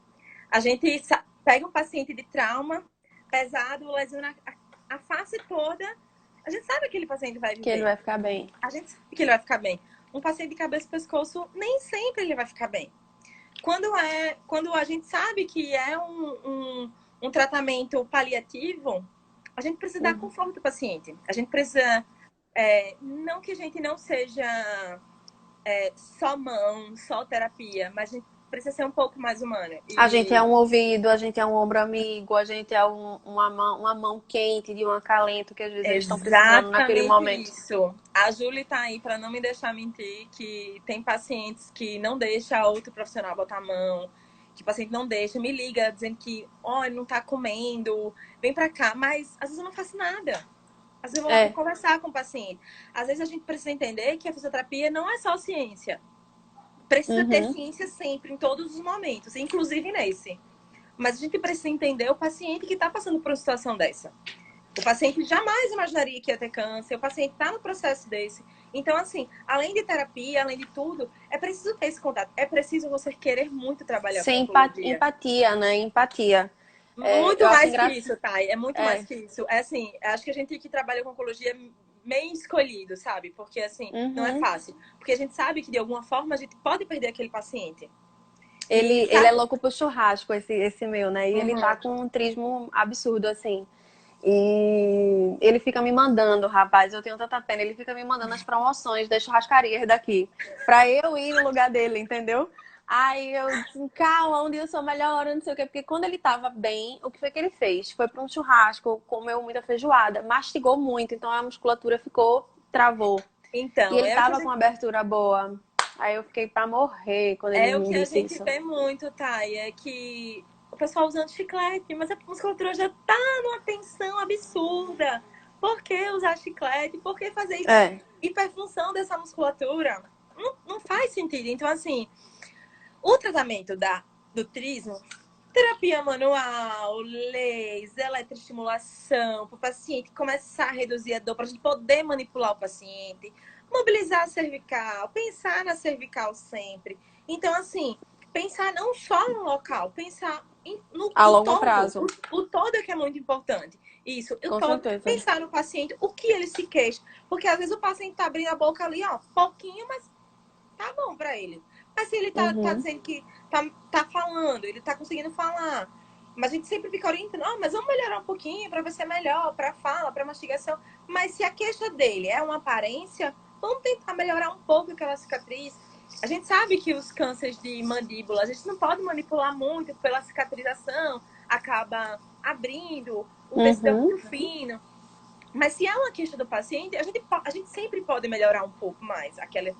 A gente pega um paciente de trauma pesado, lesiona a face toda. A gente sabe que aquele paciente vai Que ele viver. vai ficar bem. A gente sabe que ele vai ficar bem. Um paciente de cabeça e pescoço, nem sempre ele vai ficar bem. Quando a gente sabe que é um tratamento paliativo, a gente precisa dar conforto ao paciente. A gente precisa, não que a gente não seja só mão, só terapia, mas a gente precisa ser um pouco mais humana. A gente é E um ouvido, a gente é um ombro amigo, a gente é uma mão quente de um acalento que às vezes eles estão precisando naquele exatamente momento. isso. A Júlia tá aí para não me deixar mentir, que tem pacientes que não deixa outro profissional botar a mão, que o paciente não deixa, me liga dizendo que, ele não tá comendo, vem para cá, mas às vezes eu não faço nada. Às vezes eu vou lá para É. conversar com o paciente. Às vezes a gente precisa entender que a fisioterapia não é só ciência. Precisa ter Uhum. ciência sempre, em todos os momentos, inclusive nesse. Mas a gente precisa entender o paciente que está passando por uma situação dessa. O paciente jamais imaginaria que ia ter câncer, o paciente está no processo desse. Então, assim, além de terapia, além de tudo, é preciso ter esse contato. É preciso você querer muito trabalhar com Sem oncologia. empatia, né? Empatia. Muito Eu acho mais que engraçado. isso, Thay. É muito mais É. que isso. É assim, acho que a gente que trabalha com oncologia é meio escolhido, sabe? Porque, assim, não é Uhum. fácil. Porque a gente sabe que, de alguma forma, a gente pode perder aquele paciente. E Ele é sabe? louco pro churrasco, esse meu, né? E ele tá Uhum. com um trismo absurdo, assim. E ele fica me mandando, rapaz, eu tenho tanta pena, ele fica me mandando as promoções das churrascarias daqui, pra eu ir no lugar dele, entendeu? Aí eu disse, calma, um dia eu sou melhor, não sei o quê, porque quando ele tava bem, o que foi que ele fez? Foi pra um churrasco, comeu muita feijoada, mastigou muito, então a musculatura travou. E Então, ele tava com uma abertura boa. Aí eu fiquei pra morrer quando ele é o me que a disse gente isso. vê muito, Thay, é que o pessoal usando chiclete, mas a musculatura já tá numa tensão absurda. Por que usar chiclete? Por que fazer É. hiperfunção dessa musculatura? Não faz sentido. Então, assim, o tratamento do trismo, terapia manual, laser, eletroestimulação, para o paciente começar a reduzir a dor, para a gente poder manipular o paciente, mobilizar a cervical, pensar na cervical sempre. Então, assim, pensar não só no local, pensar no A o longo todo. prazo, O todo é que é muito importante. Isso, o com todo. certeza. Pensar no paciente, o que ele se queixa. Porque às vezes o paciente tá abrindo a boca ali, ó, pouquinho, mas tá bom para ele. Mas se ele tá Uhum. dizendo que tá falando, ele tá conseguindo falar, mas a gente sempre fica orientando, mas vamos melhorar um pouquinho para você melhor, para fala, para mastigação. Mas se a queixa dele é uma aparência, vamos tentar melhorar um pouco aquela cicatriz. A gente sabe que os cânceres de mandíbula, a gente não pode manipular muito pela cicatrização, acaba abrindo, o tecido é Uhum. muito fino. Mas se é uma queixa do paciente, a gente sempre pode melhorar um pouco mais aquela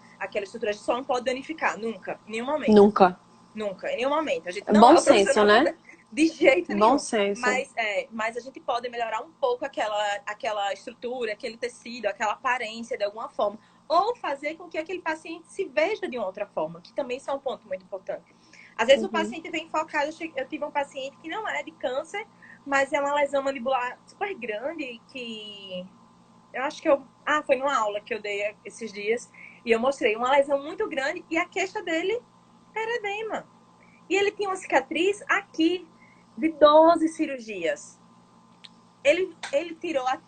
estrutura. A gente só não pode danificar, nunca, em nenhum momento. Nunca. Nunca, em nenhum momento. A gente É não bom é o senso, profissional né? de jeito Bom nenhum. senso. Mas a gente pode melhorar um pouco aquela estrutura, aquele tecido, aquela aparência de alguma forma. Ou fazer com que aquele paciente se veja de uma outra forma, que também isso é um ponto muito importante. Às vezes o Uhum. paciente vem focado. Eu tive um paciente que não é de câncer, mas é uma lesão mandibular super grande que eu acho que foi numa aula que eu dei esses dias e eu mostrei uma lesão muito grande e a queixa dele era edema. E ele tinha uma cicatriz aqui de 12 cirurgias. Ele tirou a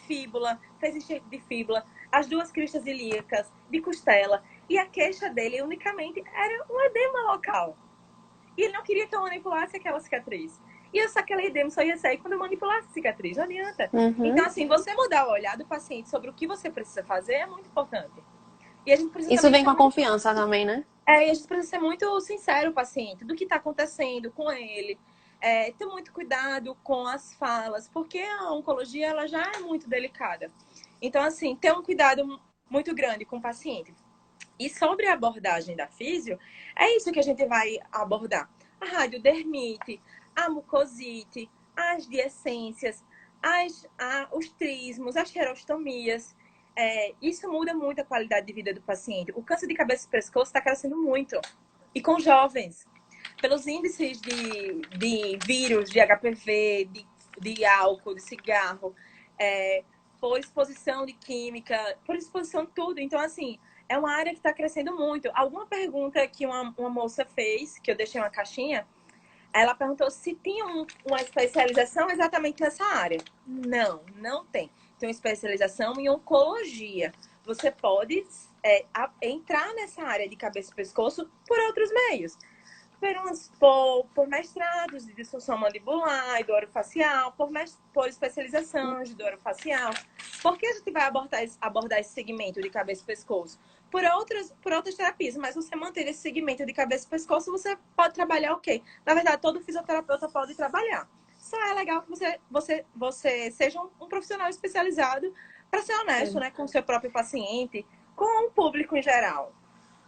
fíbula, fez enxerto de fíbula, as duas cristas ilíacas, de costela. E a queixa dele unicamente era um edema local. E ele não queria que eu manipulasse aquela cicatriz. E eu só que aquele edema só ia sair quando eu manipulasse a cicatriz, não adianta. Então, assim, você mudar o olhar do paciente sobre o que você precisa fazer é muito importante. E a gente precisa Isso também vem ser com a muito confiança também, né? e a gente precisa ser muito sincero com o paciente, do que está acontecendo com ele. Ter muito cuidado com as falas, porque a oncologia ela já é muito delicada. Então, assim, ter um cuidado muito grande com o paciente. E sobre a abordagem da físio, é isso que a gente vai abordar. A radiodermite, a mucosite, as diescências, os trismos, as xerostomias. Isso muda muito a qualidade de vida do paciente. O câncer de cabeça e pescoço está crescendo muito. E com jovens. Pelos índices de vírus, de HPV, de álcool, de cigarro, por exposição de química, por exposição de tudo. Então, assim, é uma área que está crescendo muito. Alguma pergunta que uma moça fez, que eu deixei uma caixinha, ela perguntou se tinha uma especialização exatamente nessa área. Não, não tem. Tem uma especialização em oncologia. Você pode entrar nessa área de cabeça e pescoço por outros meios. Por mestrados de disfunção mandibular e do orofacial, por especializações do orofacial. Por que a gente vai abordar esse segmento de cabeça e pescoço? Por outras terapias, mas você manter esse segmento de cabeça e pescoço, você pode trabalhar o quê? Na verdade, todo fisioterapeuta pode trabalhar. Só é legal que você seja um profissional especializado para ser honesto, né, com o seu próprio paciente, com o público em geral.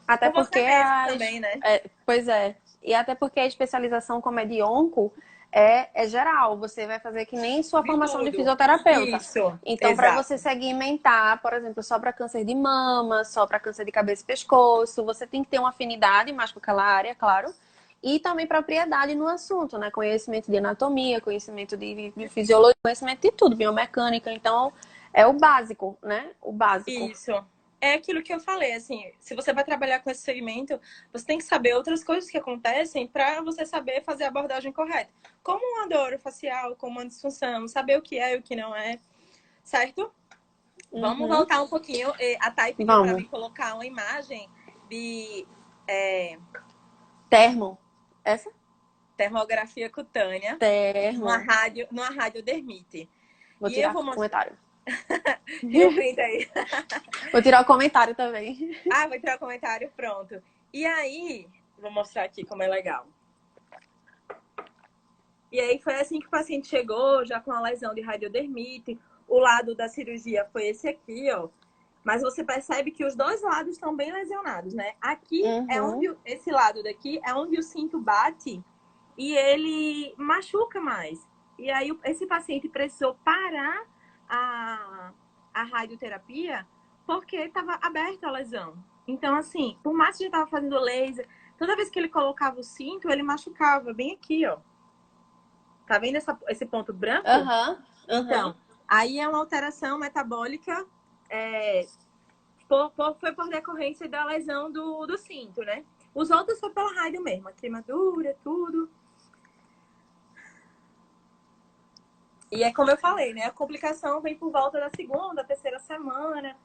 Até Com porque você mesmo também, né? pois é. E até porque a especialização como é de onco é geral. Você vai fazer que nem sua De formação de tudo. fisioterapeuta. Isso, Então, para você exato. segmentar, por exemplo, só para câncer de mama, só para câncer de cabeça e pescoço, você tem que ter uma afinidade mais com aquela área, claro. E também propriedade no assunto, né? Conhecimento de anatomia, conhecimento de fisiologia, conhecimento de tudo, biomecânica. Então, é o básico, né? O básico. Isso. É aquilo que eu falei, assim, se você vai trabalhar com esse segmento, você tem que saber outras coisas que acontecem para você saber fazer a abordagem correta. Como uma dor facial, como uma disfunção, saber o que é e o que não é, certo? Vamos Uhum. voltar um pouquinho. A Thay pediu para Vamos. mim colocar uma imagem de é, Termo. Essa? termografia cutânea Termo. numa radiodermite. Vou E eu tirar vou o mostrar. comentário. Tira um print aí. Vou tirar o comentário também. Ah, vou tirar o comentário, pronto. E aí, vou mostrar aqui como é legal. E aí foi assim que o paciente chegou, já com a lesão de radiodermite. O lado da cirurgia foi esse aqui, ó. Mas você percebe que os dois lados estão bem lesionados, né? Aqui é Uhum. onde, esse lado daqui é onde o cinto bate e ele machuca mais. E aí esse paciente precisou parar a radioterapia porque estava aberta a lesão. Então, assim, por mais que já estava fazendo laser, toda vez que ele colocava o cinto, ele machucava bem aqui, ó. Tá vendo esse ponto branco? Aham. Aham. Então, aí é uma alteração metabólica, foi por decorrência da lesão do cinto, né? Os outros foi pela rádio mesmo, a queimadura, tudo. E é como eu falei, né? A complicação vem por volta da segunda, terceira semana.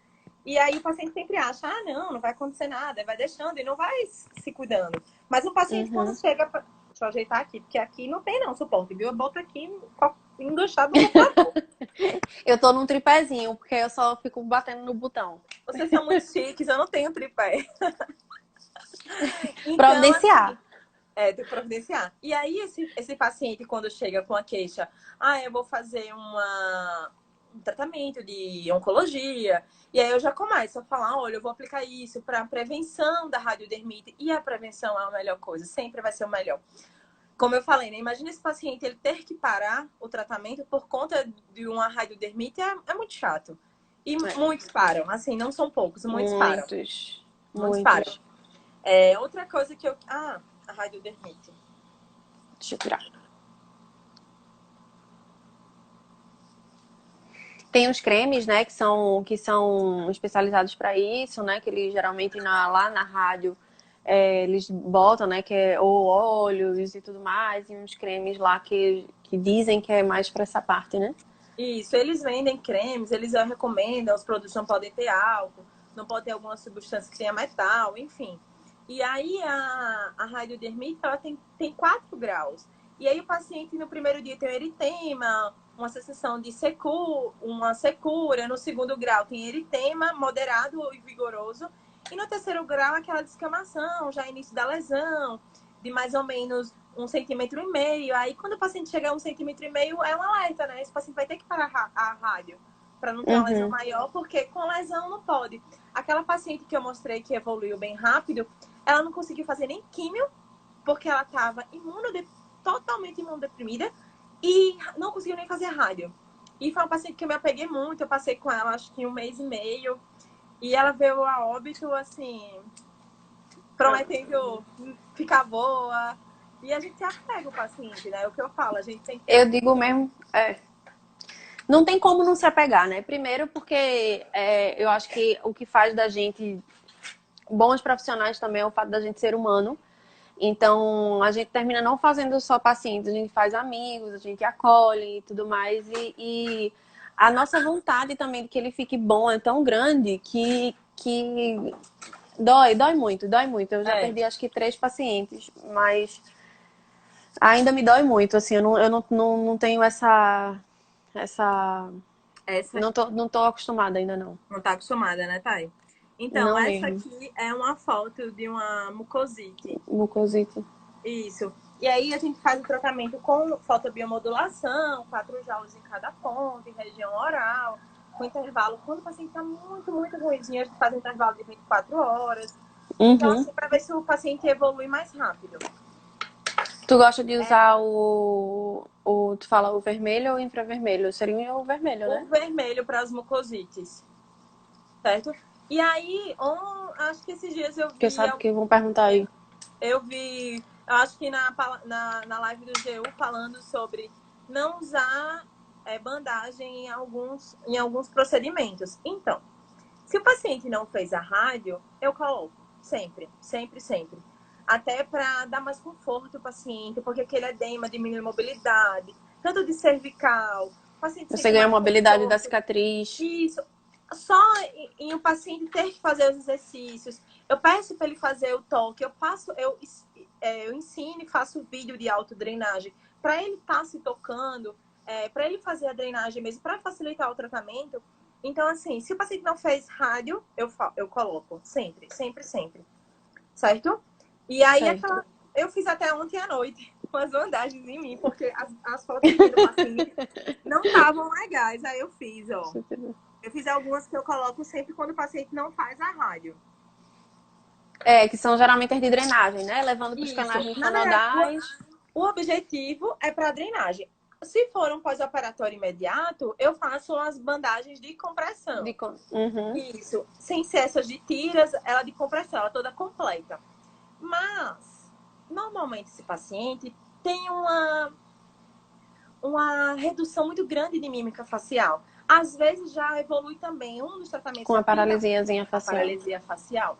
E aí o paciente sempre acha, ah, não vai acontecer nada, vai deixando e não vai se cuidando. Mas o paciente, quando Uhum. chega. Deixa eu ajeitar aqui, porque aqui não tem não suporte, viu? Eu boto aqui enganchado no computador. Eu tô num tripézinho, porque eu só fico batendo no botão. Vocês são muito chiques, eu não tenho tripé. Então, assim, Providenciar. tem que providenciar. E aí, esse paciente, quando chega com a queixa, eu vou fazer um tratamento de oncologia, e aí eu já começo a falar, olha, eu vou aplicar isso para prevenção da radiodermite, e a prevenção é a melhor coisa, sempre vai ser o melhor. Como eu falei, né? Imagina esse paciente ele ter que parar o tratamento por conta de uma radiodermite, é muito chato. E É. muitos param, assim, não são poucos, muitos param. Muitos. Muitos param. Muitos. Outra coisa que eu. A radiodermite. Deixa eu tirar. Tem os cremes, né, que são especializados para isso, né, que eles geralmente lá na rádio eles botam, né, que é ou óleos e tudo mais, e uns cremes lá que dizem que é mais para essa parte, né? Isso, eles vendem cremes, eles recomendam, os produtos não podem ter álcool, não pode ter alguma substância que tenha metal, enfim. E aí a radiodermite, ela tem 4 graus. E aí o paciente no primeiro dia tem um eritema, uma sensação de uma secura, no segundo grau tem eritema moderado e vigoroso, e no terceiro grau aquela descamação, já início da lesão, de mais ou menos 1,5 cm. Aí, quando o paciente chega a 1,5 cm, é um alerta, né? Esse paciente vai ter que parar a rádio para não ter uma lesão Uhum. maior, porque com lesão não pode. Aquela paciente que eu mostrei que evoluiu bem rápido, ela não conseguiu fazer nem químio, porque ela estava totalmente imunodeprimida e não conseguiu nem fazer rádio. E foi uma paciente que eu me apeguei muito, eu passei com ela acho que 1 mês e meio, e ela veio a óbito, assim, prometendo ficar boa. E a gente se apega o paciente, né? É o que eu falo, a gente tem que ter Eu digo mesmo, não tem como não se apegar, né? Primeiro porque eu acho que o que faz da gente bons profissionais também é o fato da gente ser humano. Então, a gente termina não fazendo só pacientes, a gente faz amigos, a gente acolhe e tudo mais. E a nossa vontade também de que ele fique bom é tão grande que dói muito, dói muito. Eu já é, perdi acho que 3 pacientes, mas ainda me dói muito, assim, eu não tenho essa. essa Não tô acostumada ainda, não. não tá acostumada, né, Thay? Então, Não essa mesmo. aqui é uma foto de uma mucosite. Mucosite. Isso. E aí a gente faz o tratamento com fotobiomodulação, 4 joules em cada ponto, em região oral, com intervalo. Quando o paciente está muito, muito ruimzinho, a gente faz um intervalo de 24 horas. Então, Uhum. assim, para ver se o paciente evolui mais rápido. Tu gosta de usar tu fala o vermelho ou o infravermelho? Seria o vermelho, O né? vermelho para as mucosites, certo? E aí, acho que esses dias Porque sabe que vão perguntar aí. eu acho que na live do GU falando sobre não usar bandagem em alguns procedimentos. Então, se o paciente não fez a rádio, eu coloco. Sempre, sempre, sempre. Até para dar mais conforto ao paciente, porque aquele edema diminui a mobilidade, tanto de cervical, o paciente Você sente ganha a mais mobilidade da conforto. cicatriz. Isso. Só em o paciente ter que fazer os exercícios. Eu peço para ele fazer o toque, eu ensino e faço vídeo de autodrenagem para ele estar se tocando, para ele fazer a drenagem mesmo, para facilitar o tratamento. Então, assim, se o paciente não fez rádio, eu coloco. Sempre, sempre, sempre. Certo? E aí, Certo. eu fiz até ontem à noite umas bandagens em mim, porque as fotos aqui do paciente não estavam legais. Aí eu fiz, ó. Eu fiz algumas que eu coloco sempre quando o paciente não faz a rádio. Que são geralmente as de drenagem, né? Levando para os Isso. canais Na verdade, linfonodais. o objetivo é para drenagem. Se for um pós-operatório imediato, eu faço as bandagens de compressão. Uhum. Isso. Sem ser essas de tiras, ela de compressão, ela toda completa. Mas, normalmente, esse paciente tem uma redução muito grande de mímica facial. Às vezes já evolui também. Um dos tratamentos Com a aqui paralisiazinha a facial. paralisia facial.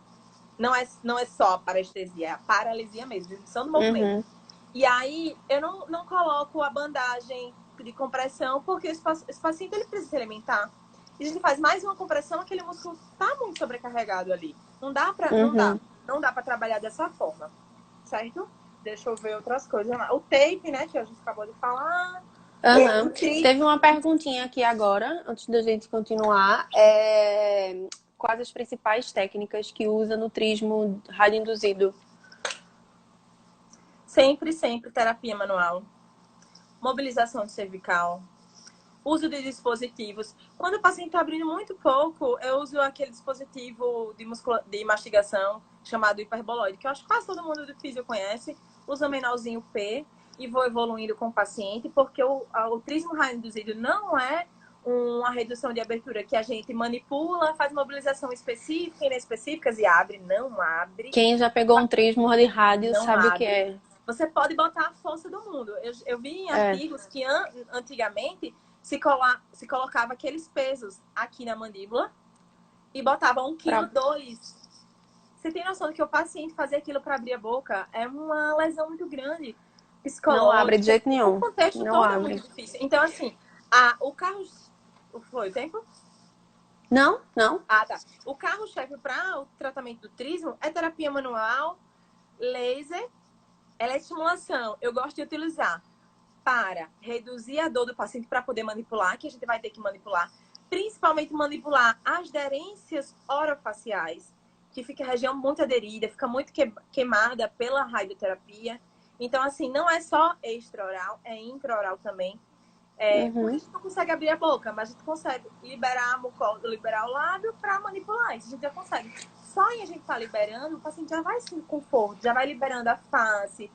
Não é só a parestesia, é a paralisia mesmo, diminuição do movimento. Uhum. E aí, eu não coloco a bandagem de compressão, porque esse paciente ele precisa se alimentar. E a gente faz mais uma compressão, aquele músculo está muito sobrecarregado ali. Não dá para Uhum. trabalhar dessa forma, certo? Deixa eu ver outras coisas lá. O tape, né, que a gente acabou de falar. O Uhum. tri. Teve uma perguntinha aqui agora, antes da gente continuar. Quais as principais técnicas que usa no trismo radioinduzido? Sempre, sempre terapia manual. Mobilização cervical. Uso de dispositivos. Quando o paciente está abrindo muito pouco, eu uso aquele dispositivo de mastigação chamado hiperboloide, que eu acho que quase todo mundo do físio conhece. Uso o menorzinho P e vou evoluindo com o paciente, porque o trismo radioinduzido não é uma redução de abertura que a gente manipula, faz mobilização específica e inespecíficas e abre. Não abre. Quem já pegou um trismo de rádio Não sabe o que abre. é. Você pode botar a força do mundo. Eu vi em É, artigos que antigamente se colocava aqueles pesos aqui na mandíbula e botava 1,2 kg, você tem noção de que o paciente fazer aquilo para abrir a boca é uma lesão muito grande, Não abre de psicológica. jeito O nenhum. contexto Não todo é abre. muito difícil. Então, assim, o carro... Foi o tempo? Não, não. Ah, tá. O carro-chefe para o tratamento do trismo é terapia manual, laser, eletroestimulação. Eu gosto de utilizar para reduzir a dor do paciente para poder manipular, que a gente vai ter que manipular, principalmente manipular as aderências orofaciais, que fica a região muito aderida, fica muito queimada pela radioterapia. Então, assim, não é só extraoral, é intraoral também. Porque a gente não consegue abrir a boca, mas a gente consegue liberar a mucosa, liberar o lábio para manipular. Isso a gente já consegue. Só em a gente estar liberando, o paciente já vai se conforto, já vai liberando a face,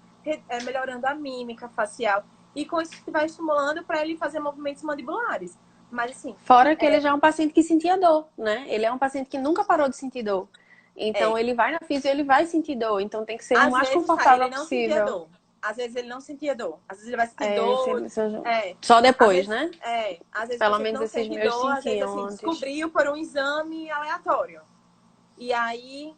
melhorando a mímica facial. E com isso a gente vai estimulando para ele fazer movimentos mandibulares. Mas assim. Fora que ele já é um paciente que sentia dor, né? Ele é um paciente que nunca parou de sentir dor. Então ele vai na fisio e ele vai sentir dor. Então tem que ser o Às mais vezes confortável ele não sentia possível. dor. Às vezes ele não sentia dor. Às vezes ele vai sentir dor. Só Às depois, vezes, né? às vezes o Pelo paciente menos não esses sente meus dor, às vezes sentiam assim, antes. descobriu por um exame aleatório. E aí,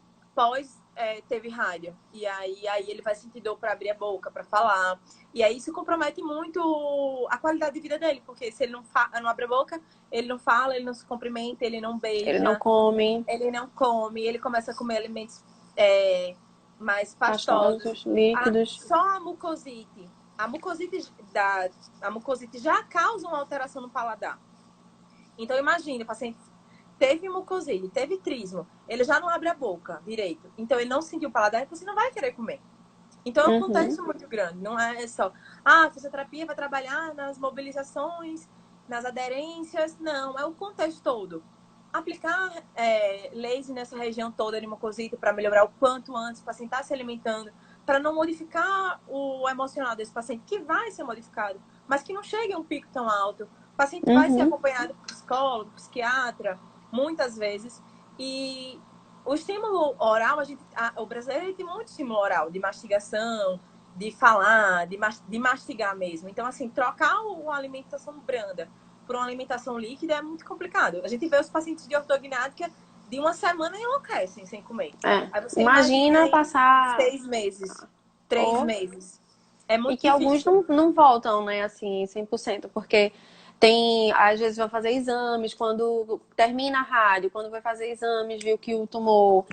teve rádio. E aí ele vai sentir dor para abrir a boca, para falar. E aí isso compromete muito a qualidade de vida dele, porque se ele não abre a boca, ele não fala, ele não se cumprimenta, ele não Ele não beija, come. ele começa a comer alimentos mais pastosos. Pastosos, líquidos. Só a mucosite a mucosite já causa uma alteração no paladar. Então imagine, o paciente teve mucosite, teve trismo, ele já não abre a boca direito. Então ele não sentiu o paladar, você não vai querer comer. Então é um contexto muito grande, não é só, a fisioterapia vai trabalhar nas mobilizações, nas aderências, não, é o contexto todo. Aplicar laser nessa região toda de mucosite para melhorar o quanto antes, o paciente está se alimentando, para não modificar o emocional desse paciente, que vai ser modificado, mas que não chegue a um pico tão alto. O paciente vai ser acompanhado por psicólogo, psiquiatra, muitas vezes, e o estímulo oral, o brasileiro ele tem muito estímulo oral, de mastigação, de falar, de mastigar mesmo. Então, assim, trocar uma alimentação branda por uma alimentação líquida é muito complicado. A gente vê os pacientes de ortognática de uma semana enlouquecem sem comer. Aí você Imagina imagina passar 6 meses, 3 meses. É muito e que alguns difícil. não voltam, né, assim, 100%, porque tem, às vezes vai fazer exames, quando termina a rádio, quando vai fazer exames, viu que o tumor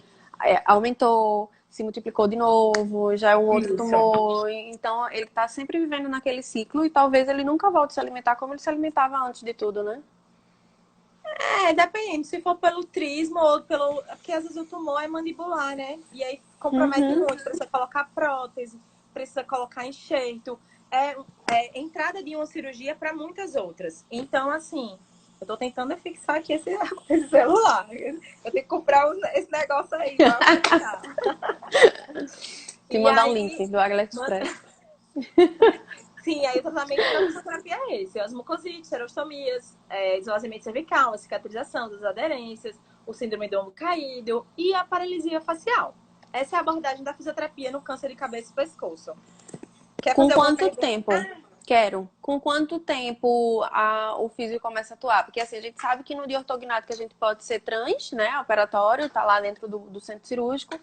aumentou, se multiplicou de novo, já é um outro tumor. Então, ele tá sempre vivendo naquele ciclo e talvez ele nunca volte a se alimentar como ele se alimentava antes de tudo, né? Dependendo. Se for pelo trismo ou pelo... Porque às vezes o tumor é mandibular, né? E aí compromete muito. Precisa colocar prótese, precisa colocar enxerto. É entrada de uma cirurgia para muitas outras. Então, assim, eu tô tentando fixar aqui esse celular. Eu tenho que comprar esse negócio aí pra fixar. Te mandar um link do AliExpress. Sim, aí o tratamento da fisioterapia é esse. As mucosites, serostomias, esvaziamento cervical, a cicatrização das aderências, o síndrome do ombro caído e a paralisia facial. Essa é a abordagem da fisioterapia no câncer de cabeça e pescoço. Quer Com fazer alguma quanto pergunta? tempo? Quero. Com quanto tempo o físio começa a atuar? Porque assim, a gente sabe que no dia ortognático a gente pode ser trans, né? Operatório, tá lá dentro do centro cirúrgico.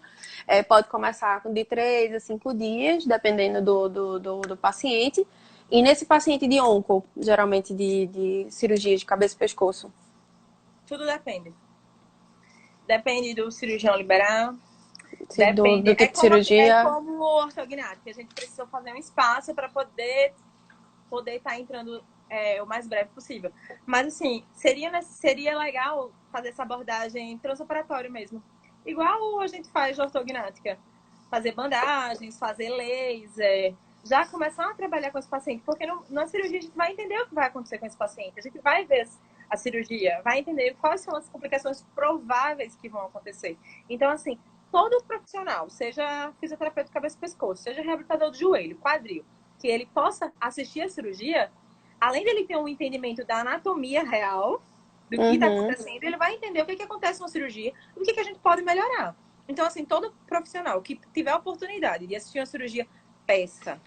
Pode começar de 3 a 5 dias, dependendo do paciente. E nesse paciente de onco, geralmente de cirurgia de cabeça e pescoço? Tudo depende. Depende do cirurgião liberar. Do Depende. tipo de cirurgia. É como o ortognático. A gente precisa fazer um espaço para poder estar entrando o mais breve possível. Mas, assim, seria legal fazer essa abordagem transoperatória mesmo. Igual a gente faz de ortognática. Fazer bandagens, fazer laser. Já começar a trabalhar com esse paciente. Porque na cirurgia a gente vai entender o que vai acontecer com esse paciente. A gente vai ver a cirurgia, vai entender quais são as complicações prováveis que vão acontecer. Então, assim, todo profissional, seja fisioterapeuta de cabeça e pescoço, seja reabilitador do joelho, quadril, que ele possa assistir a cirurgia, além dele ter um entendimento da anatomia real, do que está acontecendo, ele vai entender o que acontece na cirurgia e o que a gente pode melhorar. Então, assim, todo profissional que tiver a oportunidade de assistir uma cirurgia, peça.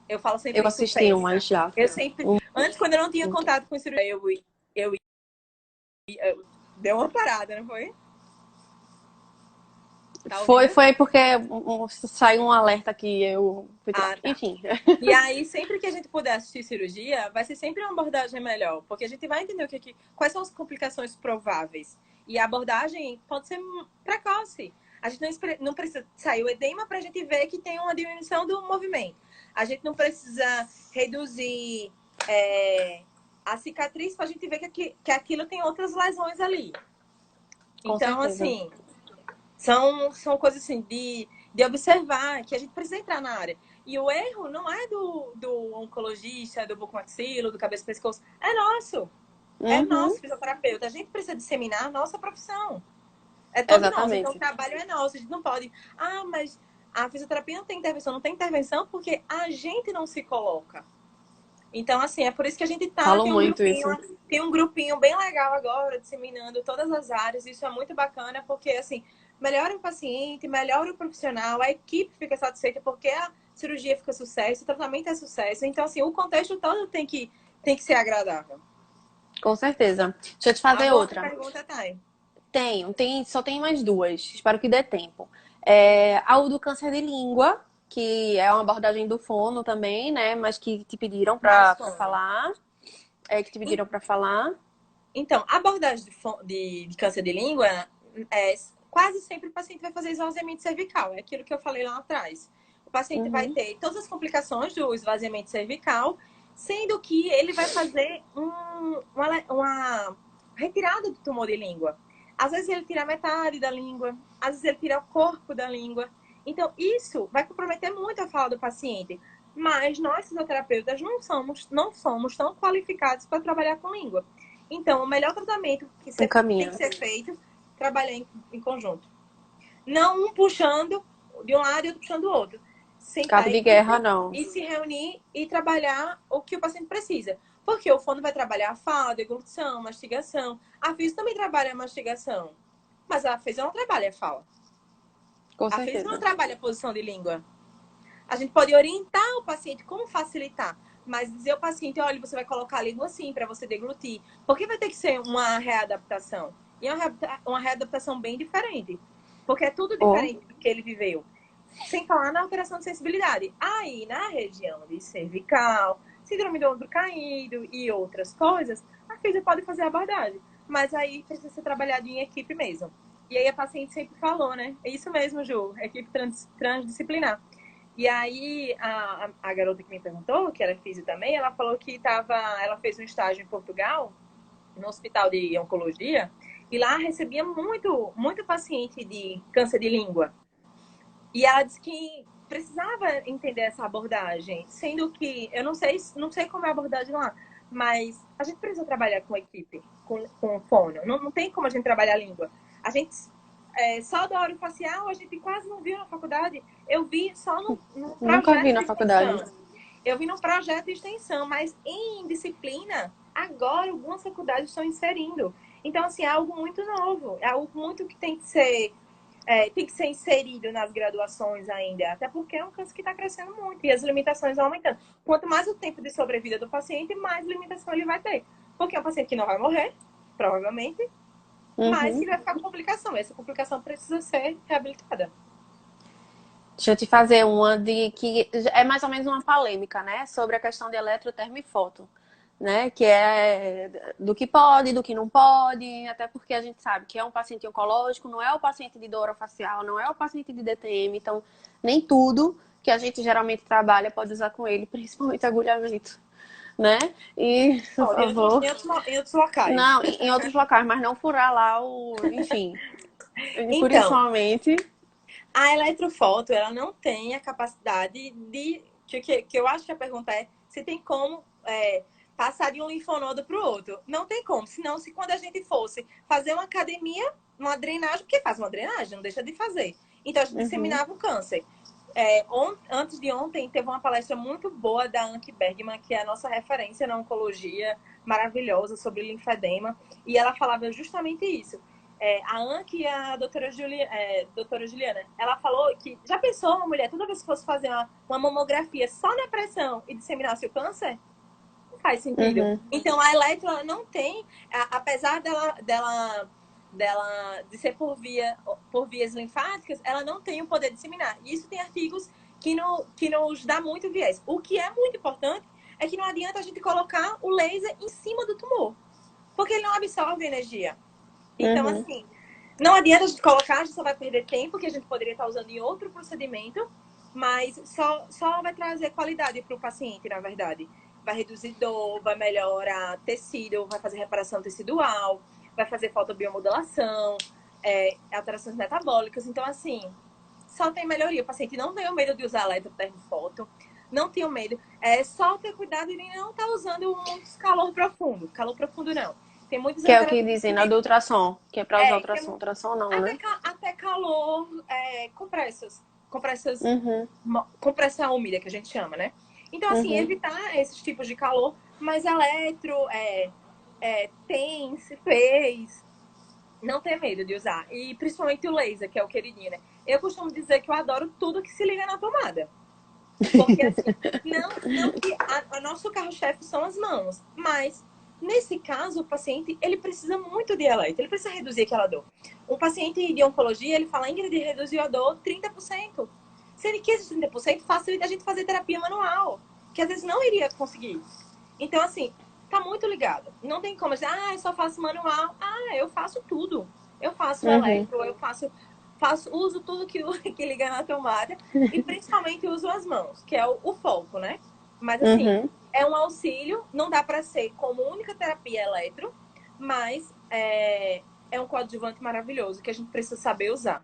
Eu falo sempre Eu isso, assisti peça. umas já. Eu sempre... Antes, quando eu não tinha contato com cirurgia, eu deu uma parada, não foi? Tá ouvindo? Foi porque saiu um alerta aqui, eu fui Ah, tá. enfim. E aí, sempre que a gente puder assistir cirurgia, vai ser sempre uma abordagem melhor, porque a gente vai entender quais são as complicações prováveis. E a abordagem pode ser precoce. A gente não precisa sair o edema para a gente ver que tem uma diminuição do movimento. A gente não precisa reduzir a cicatriz para a gente ver que aquilo tem outras lesões ali. Com Então, certeza. assim, são coisas assim de observar que a gente precisa entrar na área. E o erro não é do oncologista, do bucomaxilo, do cabeça e pescoço. É nosso. É Uhum, nosso fisioterapeuta. A gente precisa disseminar a nossa profissão. É todo nosso. Então, o exatamente. trabalho é nosso. A gente não pode... Ah, mas a fisioterapia não tem intervenção. Não tem intervenção porque a gente não se coloca. Então, assim, é por isso que a gente Falam muito isso. tem um grupinho bem legal agora, disseminando todas as áreas. Isso é muito bacana, porque, assim, melhora o paciente, melhora o profissional, a equipe fica satisfeita porque a cirurgia fica sucesso, o tratamento é sucesso. Então, assim, o contexto todo tem que ser agradável. Com certeza. Deixa eu te fazer Alguma outra outra. pergunta, Thay? Só tem mais duas. Espero que dê tempo. A do câncer de língua, que é uma abordagem do fono também, né? Mas que te pediram Mais pra fono. falar. Que te pediram pra falar. Então, a abordagem de câncer de língua, quase sempre o paciente vai fazer esvaziamento cervical. É aquilo que eu falei lá atrás. O paciente vai Uhum. ter todas as complicações do esvaziamento cervical, sendo que ele vai fazer uma retirada do tumor de língua. Às vezes ele tira metade da língua, às vezes ele tira o corpo da língua. Então, isso vai comprometer muito a fala do paciente. Mas nós, fisioterapeutas, não somos tão qualificados para trabalhar com língua. Então, o melhor tratamento tem Encaminha. que ser feito, trabalhar em conjunto. Não um puxando de um lado e outro puxando do outro. Sentar Cabo a de guerra, equipe não. e se reunir e trabalhar o que o paciente precisa. Porque o fono vai trabalhar a fala, deglutição, mastigação. A física também trabalha a mastigação. Mas a física não trabalha a fala. Com A física não certeza. trabalha a posição de língua. A gente pode orientar o paciente como facilitar, mas dizer ao paciente, olha, você vai colocar a língua assim para você deglutir. Porque vai ter que ser uma readaptação. E é uma readaptação bem diferente. Porque é tudo Ou diferente do que ele viveu. Sem falar na alteração de sensibilidade. Aí, na região de cervical, síndrome do ombro caído e outras coisas, a física pode fazer a abordagem. Mas aí precisa ser trabalhado em equipe mesmo. E aí a paciente sempre falou, né? É isso mesmo, Ju, equipe transdisciplinar. E aí, a garota que me perguntou, que era física também, ela falou que ela fez um estágio em Portugal, no hospital de oncologia, e lá recebia muito paciente de câncer de língua. E ela disse que precisava entender essa abordagem, sendo que eu não sei como é a abordagem lá, mas a gente precisa trabalhar com equipe, com fono. Não tem como a gente trabalhar a língua. A gente só da orofacial a gente quase não viu na faculdade. Eu vi só no nunca vi projeto na de faculdade. extensão. Eu vi no projeto de extensão, mas em disciplina, agora algumas faculdades estão inserindo. Então, assim, é algo muito novo, é algo muito que tem que ser inserido nas graduações ainda, até porque é um câncer que está crescendo muito e as limitações vão aumentando. Quanto mais o tempo de sobrevida do paciente, mais limitação ele vai ter. Porque é um paciente que não vai morrer, provavelmente, mas Uhum. que vai ficar com complicação. Essa complicação precisa ser reabilitada. Deixa eu te fazer uma de que é mais ou menos uma polêmica, né? Sobre a questão de eletrotermofoto, né? Que é do que pode, do que não pode, até porque a gente sabe que é um paciente oncológico, não é o paciente de dor orofacial, não é o paciente de DTM, então nem tudo que a gente geralmente trabalha pode usar com ele, principalmente agulhamento, né? E, por Ó, favor, em outros locais. não, em outros locais, mas não furar lá enfim, Então, principalmente. a eletrofoto, ela não tem a capacidade de... Que eu acho que a pergunta é se tem como passar de um linfonodo para o outro. Não tem como. Senão, se quando a gente fosse fazer uma academia, uma drenagem, porque faz uma drenagem, não deixa de fazer. Então, a gente Uhum. disseminava o câncer. Antes de ontem, teve uma palestra muito boa da Anke Bergman, que é a nossa referência na oncologia, maravilhosa, sobre linfedema. E ela falava justamente isso. A Anke e a doutora Juliana, ela falou que já pensou uma mulher, toda vez que fosse fazer uma mamografia só na pressão e disseminasse o câncer? Não faz sentido. Uhum. Então, a eletro ela não tem, apesar dela de ser por vias linfáticas, ela não tem o poder de disseminar. E isso tem artigos que nos dá muito viés. O que é muito importante é que não adianta a gente colocar o laser em cima do tumor, porque ele não absorve energia. Então, assim, não adianta a gente colocar, a gente só vai perder tempo que a gente poderia estar usando em outro procedimento, mas só vai trazer qualidade para o paciente, na verdade. Vai reduzir dor, vai melhorar tecido, vai fazer reparação tecidual, vai fazer fotobiomodulação, alterações metabólicas. Então, assim, só tem melhoria. O paciente não tem medo de usar eletrotermofoto, não tenha medo. É só ter cuidado de não estar usando muito calor profundo. Calor profundo não. Tem muitos Que é o que dizem na do ultrassom, que é pra usar ultrassom. Ultrassom não, né? Até calor, compressas. Compressão úmida, que a gente chama, né? Então, assim, evitar esses tipos de calor, mas eletro, TENS, fez, não ter medo de usar. E principalmente o laser, que é o queridinho, né? Eu costumo dizer que eu adoro tudo que se liga na tomada. Porque, assim, não que a nosso carro-chefe são as mãos, mas nesse caso, o paciente, ele precisa muito de eletro, ele precisa reduzir aquela dor. Um paciente de oncologia, ele fala, Ingrid, reduziu a dor 30%. Se ele quis 30%, facilita a gente fazer terapia manual, que às vezes não iria conseguir. Então, assim, tá muito ligado. Não tem como dizer, eu só faço manual. Eu faço tudo. Eu faço eletro, eu uso tudo que liga na tomada e principalmente uso as mãos, que é o foco, né? Mas assim, é um auxílio, não dá para ser como única terapia eletro, mas é um coadjuvante maravilhoso que a gente precisa saber usar.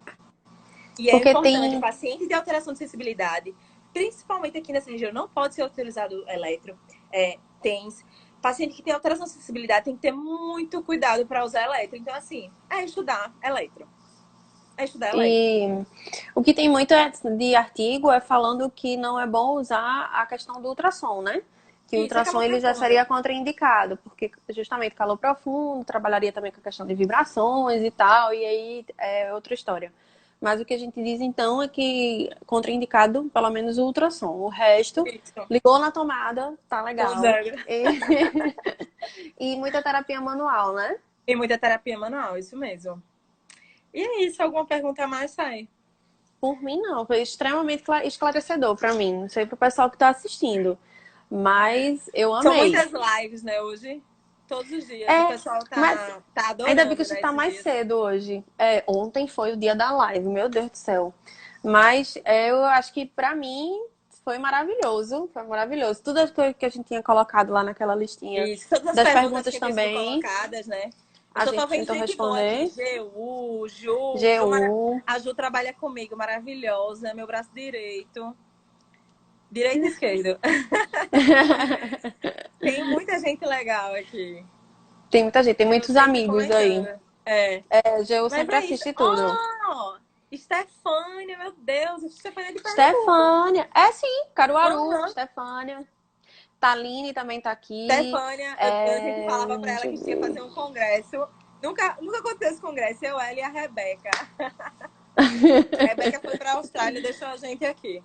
E é importante, o paciente de alteração de sensibilidade, principalmente aqui nessa região, não pode ser utilizado eletro, TENS. Paciente que tem alteração de sensibilidade tem que ter muito cuidado para usar eletro. Então, assim, estudar eletro. E o que tem muito de artigo é falando que não é bom usar a questão do ultrassom, né? Que o ultrassom ele já seria contraindicado, porque justamente calor profundo, trabalharia também com a questão de vibrações e tal, e aí é outra história. Mas o que a gente diz então é que contraindicado pelo menos o ultrassom. O resto, ligou na tomada, tá legal. E muita terapia manual, né? E muita terapia manual, isso mesmo. E é isso, alguma pergunta a mais, Sai? Por mim, não. Foi extremamente esclarecedor pra mim. Não sei pro pessoal que tá assistindo. Mas eu amei. São muitas lives, né, hoje? Todos os dias. O pessoal tá adorando. Ainda bem que você tá mais cedo hoje. Ontem foi o dia da live, meu Deus do céu. Mas eu acho que pra mim foi maravilhoso. Foi maravilhoso. Tudo que a gente tinha colocado lá naquela listinha. Isso, todas as das perguntas perguntas também. Colocadas, né? A gente tentou responder. GU, a Ju trabalha comigo, maravilhosa. Meu braço direito. Direito e esquerdo. Tem muita gente legal aqui. Tem muita gente, tem muitos amigos aí. GU sempre assiste tudo. Stefânia, meu Deus, Stefânia de Pernambuco. Stefânia, sim, Caruaru, Stefânia. Taline também tá aqui. Stefânia, eu sempre falava pra ela que tinha que fazer um congresso. Nunca aconteceu esse congresso, ela e a Rebeca. A Rebeca foi pra Austrália e deixou a gente aqui.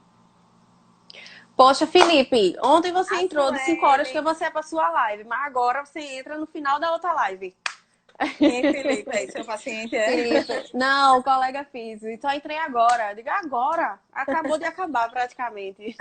Poxa, Felipe, ontem você entrou de 5 horas que você é pra sua live, mas agora você entra no final da outra live. Quem é Felipe? É seu paciente? Felipe. Não, o colega físico. Só entrei agora. Diga agora. Acabou de acabar praticamente.